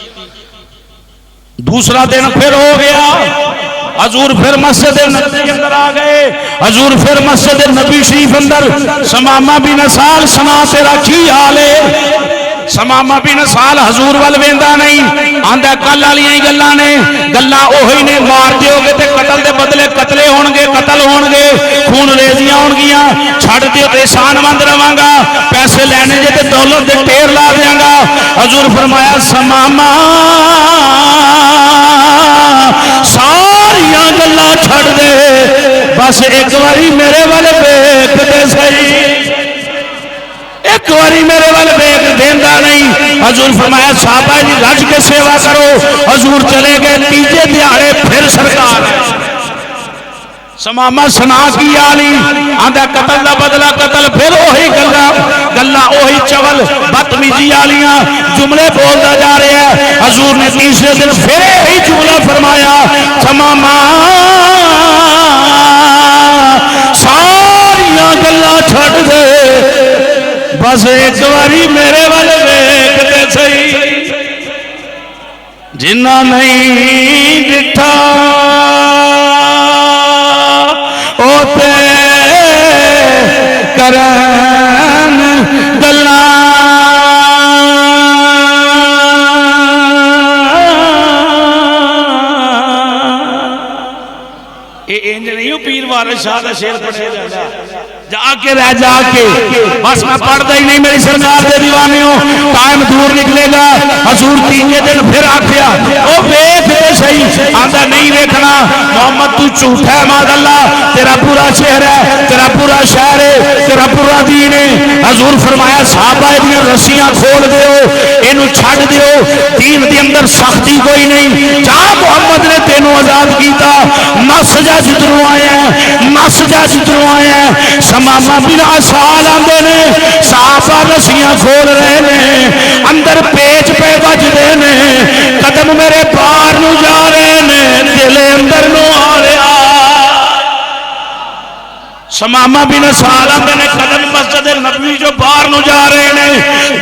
دوسرا دن پھر ہو گیا حضور پھر مسجد نبی اندر آ گئے حضور پھر مسجد نبی شریف اندر سمامہ بن اسال سنا تیرا کی حال ہے سمامہ بن اسال حضور وال ویندا نہیں آندا کل والیاں ہی گلاں نے گلاں اوہی نے مار دیو گے تے قتل دے بدلے قتلے ہون گے قتل ہون گے خون ریزیاں ہون گیاں چھڈ دیو تے احسان مند رہواں گا پیسے لینے جے تے دولت دے ٹھیر لا دیاں گا حضور فرمایا سمامہ ساریاں گلاں چھڈ دے بس ایک واری میرے والے ویکھ تے صحیح ایک واری میرے والے ویکھ دیندا نہیں حضور فرمایا صحابہ جی رج کے سیوا کرو حضور چلے گئے تیجے دیہاڑے پھر سرکار سمامہ سنا کی آلی آندہ قتل دا بدلہ قتل پھر وہی گلہ وہی چول بدتمیزی آلیاں جملے بولتا جا رہے ہیں حضور نے تیسرے دن پھر وہی جملہ فرمایا سمامہ ساریاں گلہ چھٹ دے بس ایک واری میرے والے ویکھتے صحیح جنہ نہیں ڈٹھا اوتے کرن گلاں اے انج نہیں پیر وارث شاہ دا شعر پڑھے جاندا جا کے رہ جا کے بس میں پڑھتا ہی نہیں میری سرکار دے دیوانے ہو ٹائم دور نکلے گا حضور تیجے دن پھر آکھیا او ویکھ تے صحیح آندا نہیں ویکھنا محمد تو جھوٹا ہے ماذ اللہ تیرا پورا شہر ہے تیرا پورا شہر ہے تیرا پورا دین ہے حضور فرمایا صحابہ دی رسیاں کھول دیو اینو چھڈ دیو دین دے اندر سختی کوئی نہیں جا محمد نے تینوں آزاد کیتا نس جا جدروں آیا نس جا جدروں آیا سمامہ بن اسال آندے نے صحابہ رسیاں کھول رہے نے اندر پیچ پہ بج رہے نے قدم میرے پار نو جا رہے نے دل اندر نو آ رہا سمامہ بن اسال آندے نے قدم مسجد نبوی جو باہر نو جا رہے نے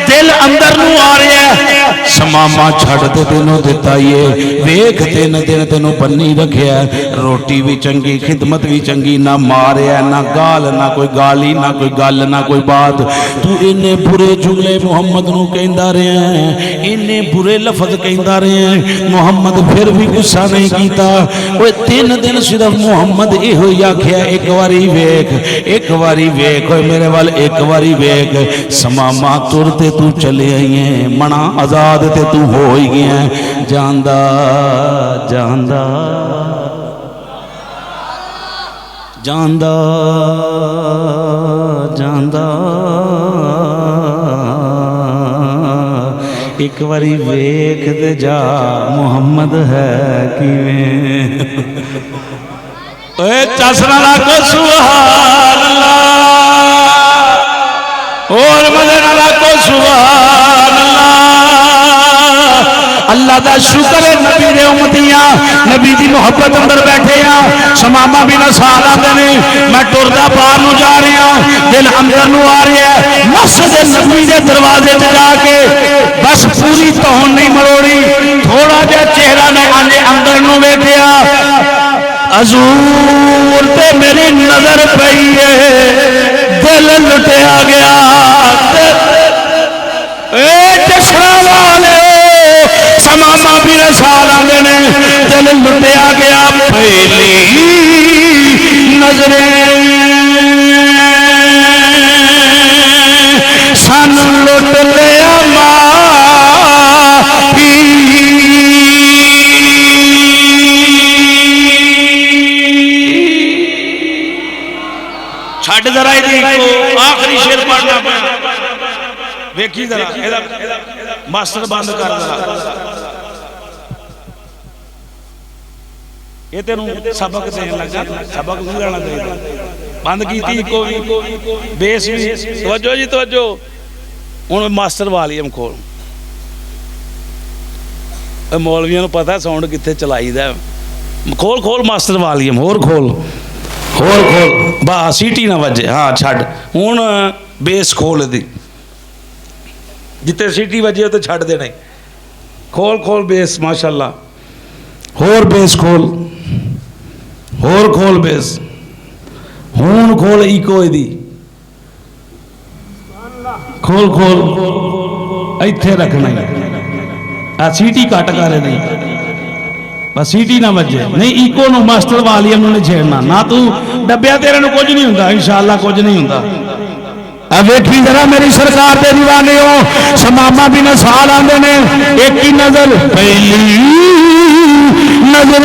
دل اندر نو آ رہا ہے سمامہ چھڑ دے تینوں دیتا یہ ویکھ تین دن تینوں بنی رکھیا ہے روٹی بھی چنگی خدمت بھی چنگی نہ ماریا نہ گال نہ کوئی گالی نہ کوئی گال نہ کوئی بات تو انہیں برے جملے محمد نو کہندا رہے ہیں انہیں برے لفظ کہندا رہے ہیں محمد پھر بھی غصہ نہیں کیتا وہ 3 دن صرف محمد اے ہوئی آکھیا ایک واری ایک واری ویک ہوئے میرے وال ایک واری ویک سمامہ ترتے تو چلے آئی ہیں منا آزاد تے تو ہوئی گئے ہیں جاندہ جاندہ جاندہ جاندہ ایک واری ویک دے جا محمد ہے کیویں اے چسنا لاکھو سبحان اللہ اور مدینہ لاکھو سبحان اللہ اللہ دا شکر ہے نبی دے امتیاں نبی دی محبت اندر بیٹھے ہیں سمامہ بن اسال آندے نے میں ٹردا باہر نو جا رہا ہوں دل اندر نو آ رہا ہے مسجد نبوی دے دروازے تے جا کے بس پوری توہن نہیں مروڑی تھوڑا جہا چہرہ نے اندر نو ویکھیا حضور تے میری نظر پئی ہے دل لٹیا گیا اے جشن والے سماما بھی رسال آدھے نے دل لٹیا گیا پہلی نظریں سن لٹ لیا ماہی چھڑ ذرا آخری شیر پڑھنا ویکھی ذرا ماسٹر بند کر ذرا یہ تینوں سبق دین لگا سبق نہیں لینا چاہیے بند کیتی کو بیس بھی توجہ جی توجہ ہوں ماسٹر والیوم کھول مولویوں پتہ ساؤنڈ کتنے چلائی دا کھول کھول ماسٹر والیوم ہور کھول با سیٹی نہ وجے ہاں چھڑ ہوں بیس کھول دی جتے سیٹی وجے تو چھڑ دے نہیں کھول کھول بیس ماشاءاللہ ہور بیس کھول ہور کھول بیس ہون کھول ایکو دی کھول کھول ایتھے رکھنا سیٹی کٹ کرے نہیں بس سیٹی نہ وجے نہیں ایکو نو ماسٹر والیوم نے چھیڑنا نہ تو ڈبیا تیرے نو کچھ نہیں ہوندا انشاءاللہ کچھ نہیں ہوندا اب ویکھی ذرا میری سرکار دے دیوانے ہو سماما بھی نسال آندے نے ایک ہی نظر پہلی نظر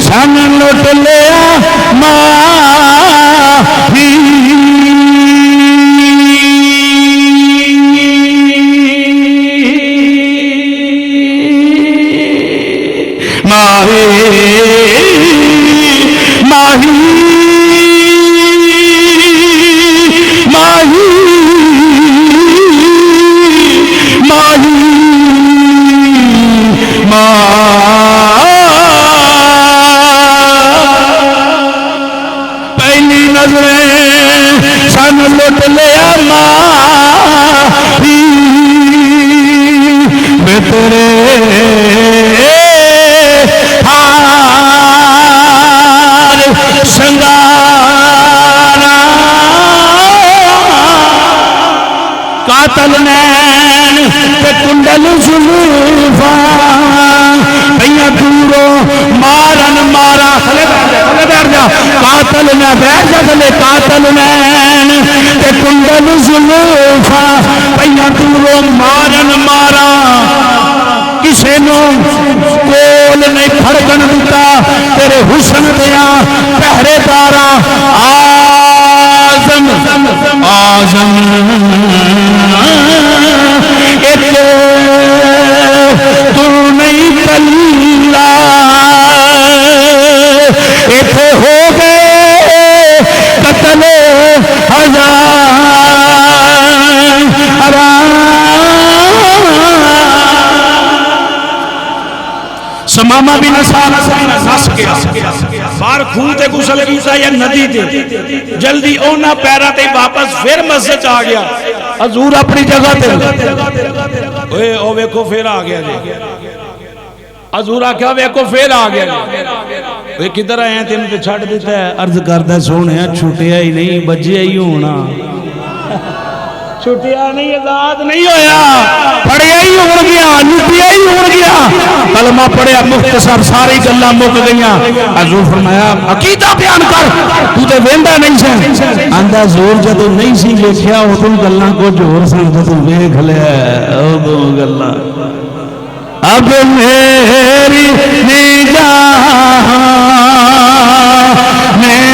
سن لٹ لیا ماہی ماہی ماہی ماہی ماہی پہلی نظریں سن لٹ لیا ماہی میں تیرے قاتل نین تے کنڈل زلفاں بھیا دورو مارن مارا قاتل نہ بیٹھ جا تھلے قاتل نین تے کنڈل زلفاں بھیا دورو مارن مارا کسے نو کول نہیں پھڑکن دیتا تیرے حسن دیا پہرے دارا آزم آزم تو نہیں کلا ایتھے ہو گئے قتل ہزار سماما بھی نسال نس گیا بار کھو تے گسل کیتا یا ندی تے جلدی اونا پیرا تے واپس پھر مسجد آ گیا حضور اپنی جگہ تے اوے او ویکھو پھر آ گیا جی حضور آکھیا ویکھو پھر آ گیا جی وہ کدھر آئے ہیں تینوں تے چھڑ دیتا ہے عرض کردہ سونے چھوٹیا ہی نہیں بجیا ہی ہونا چھوٹیا نہیں آزاد نہیں ہویا پڑھیا ہی ہو گیا لٹیا ہی ہو گیا کلمہ پڑھیا مختصر ساری گلاں مک گئیاں حضور فرمایا عقیدہ بیان کر تو تے ویندا نہیں سے آندا زور جدوں نہیں سی ویکھیا اودوں گلاں کچھ ہور سن جدوں ویکھ لیا اودوں گلاں اب میری نگاہ میں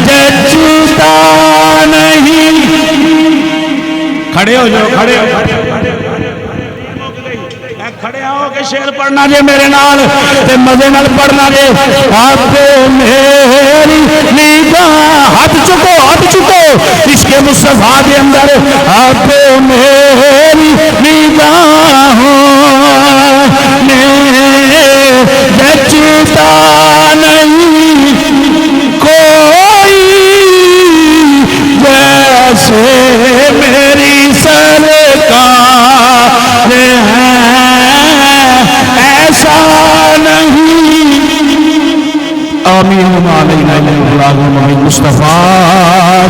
جچتا نہیں کھڑے ہو جاؤ کھڑے ہو کھڑے ہو کے شعر پڑھنا جے میرے نال تے مزے نال پڑھنا جے اب میری نگاہ ہاتھ چکو عشق مصطفیٰ دے اندر اب میری نگاہوں میں جچتا نہیں کوئی جیسے میری سرکار ہے ایسا آمین علینا المصطفیٰ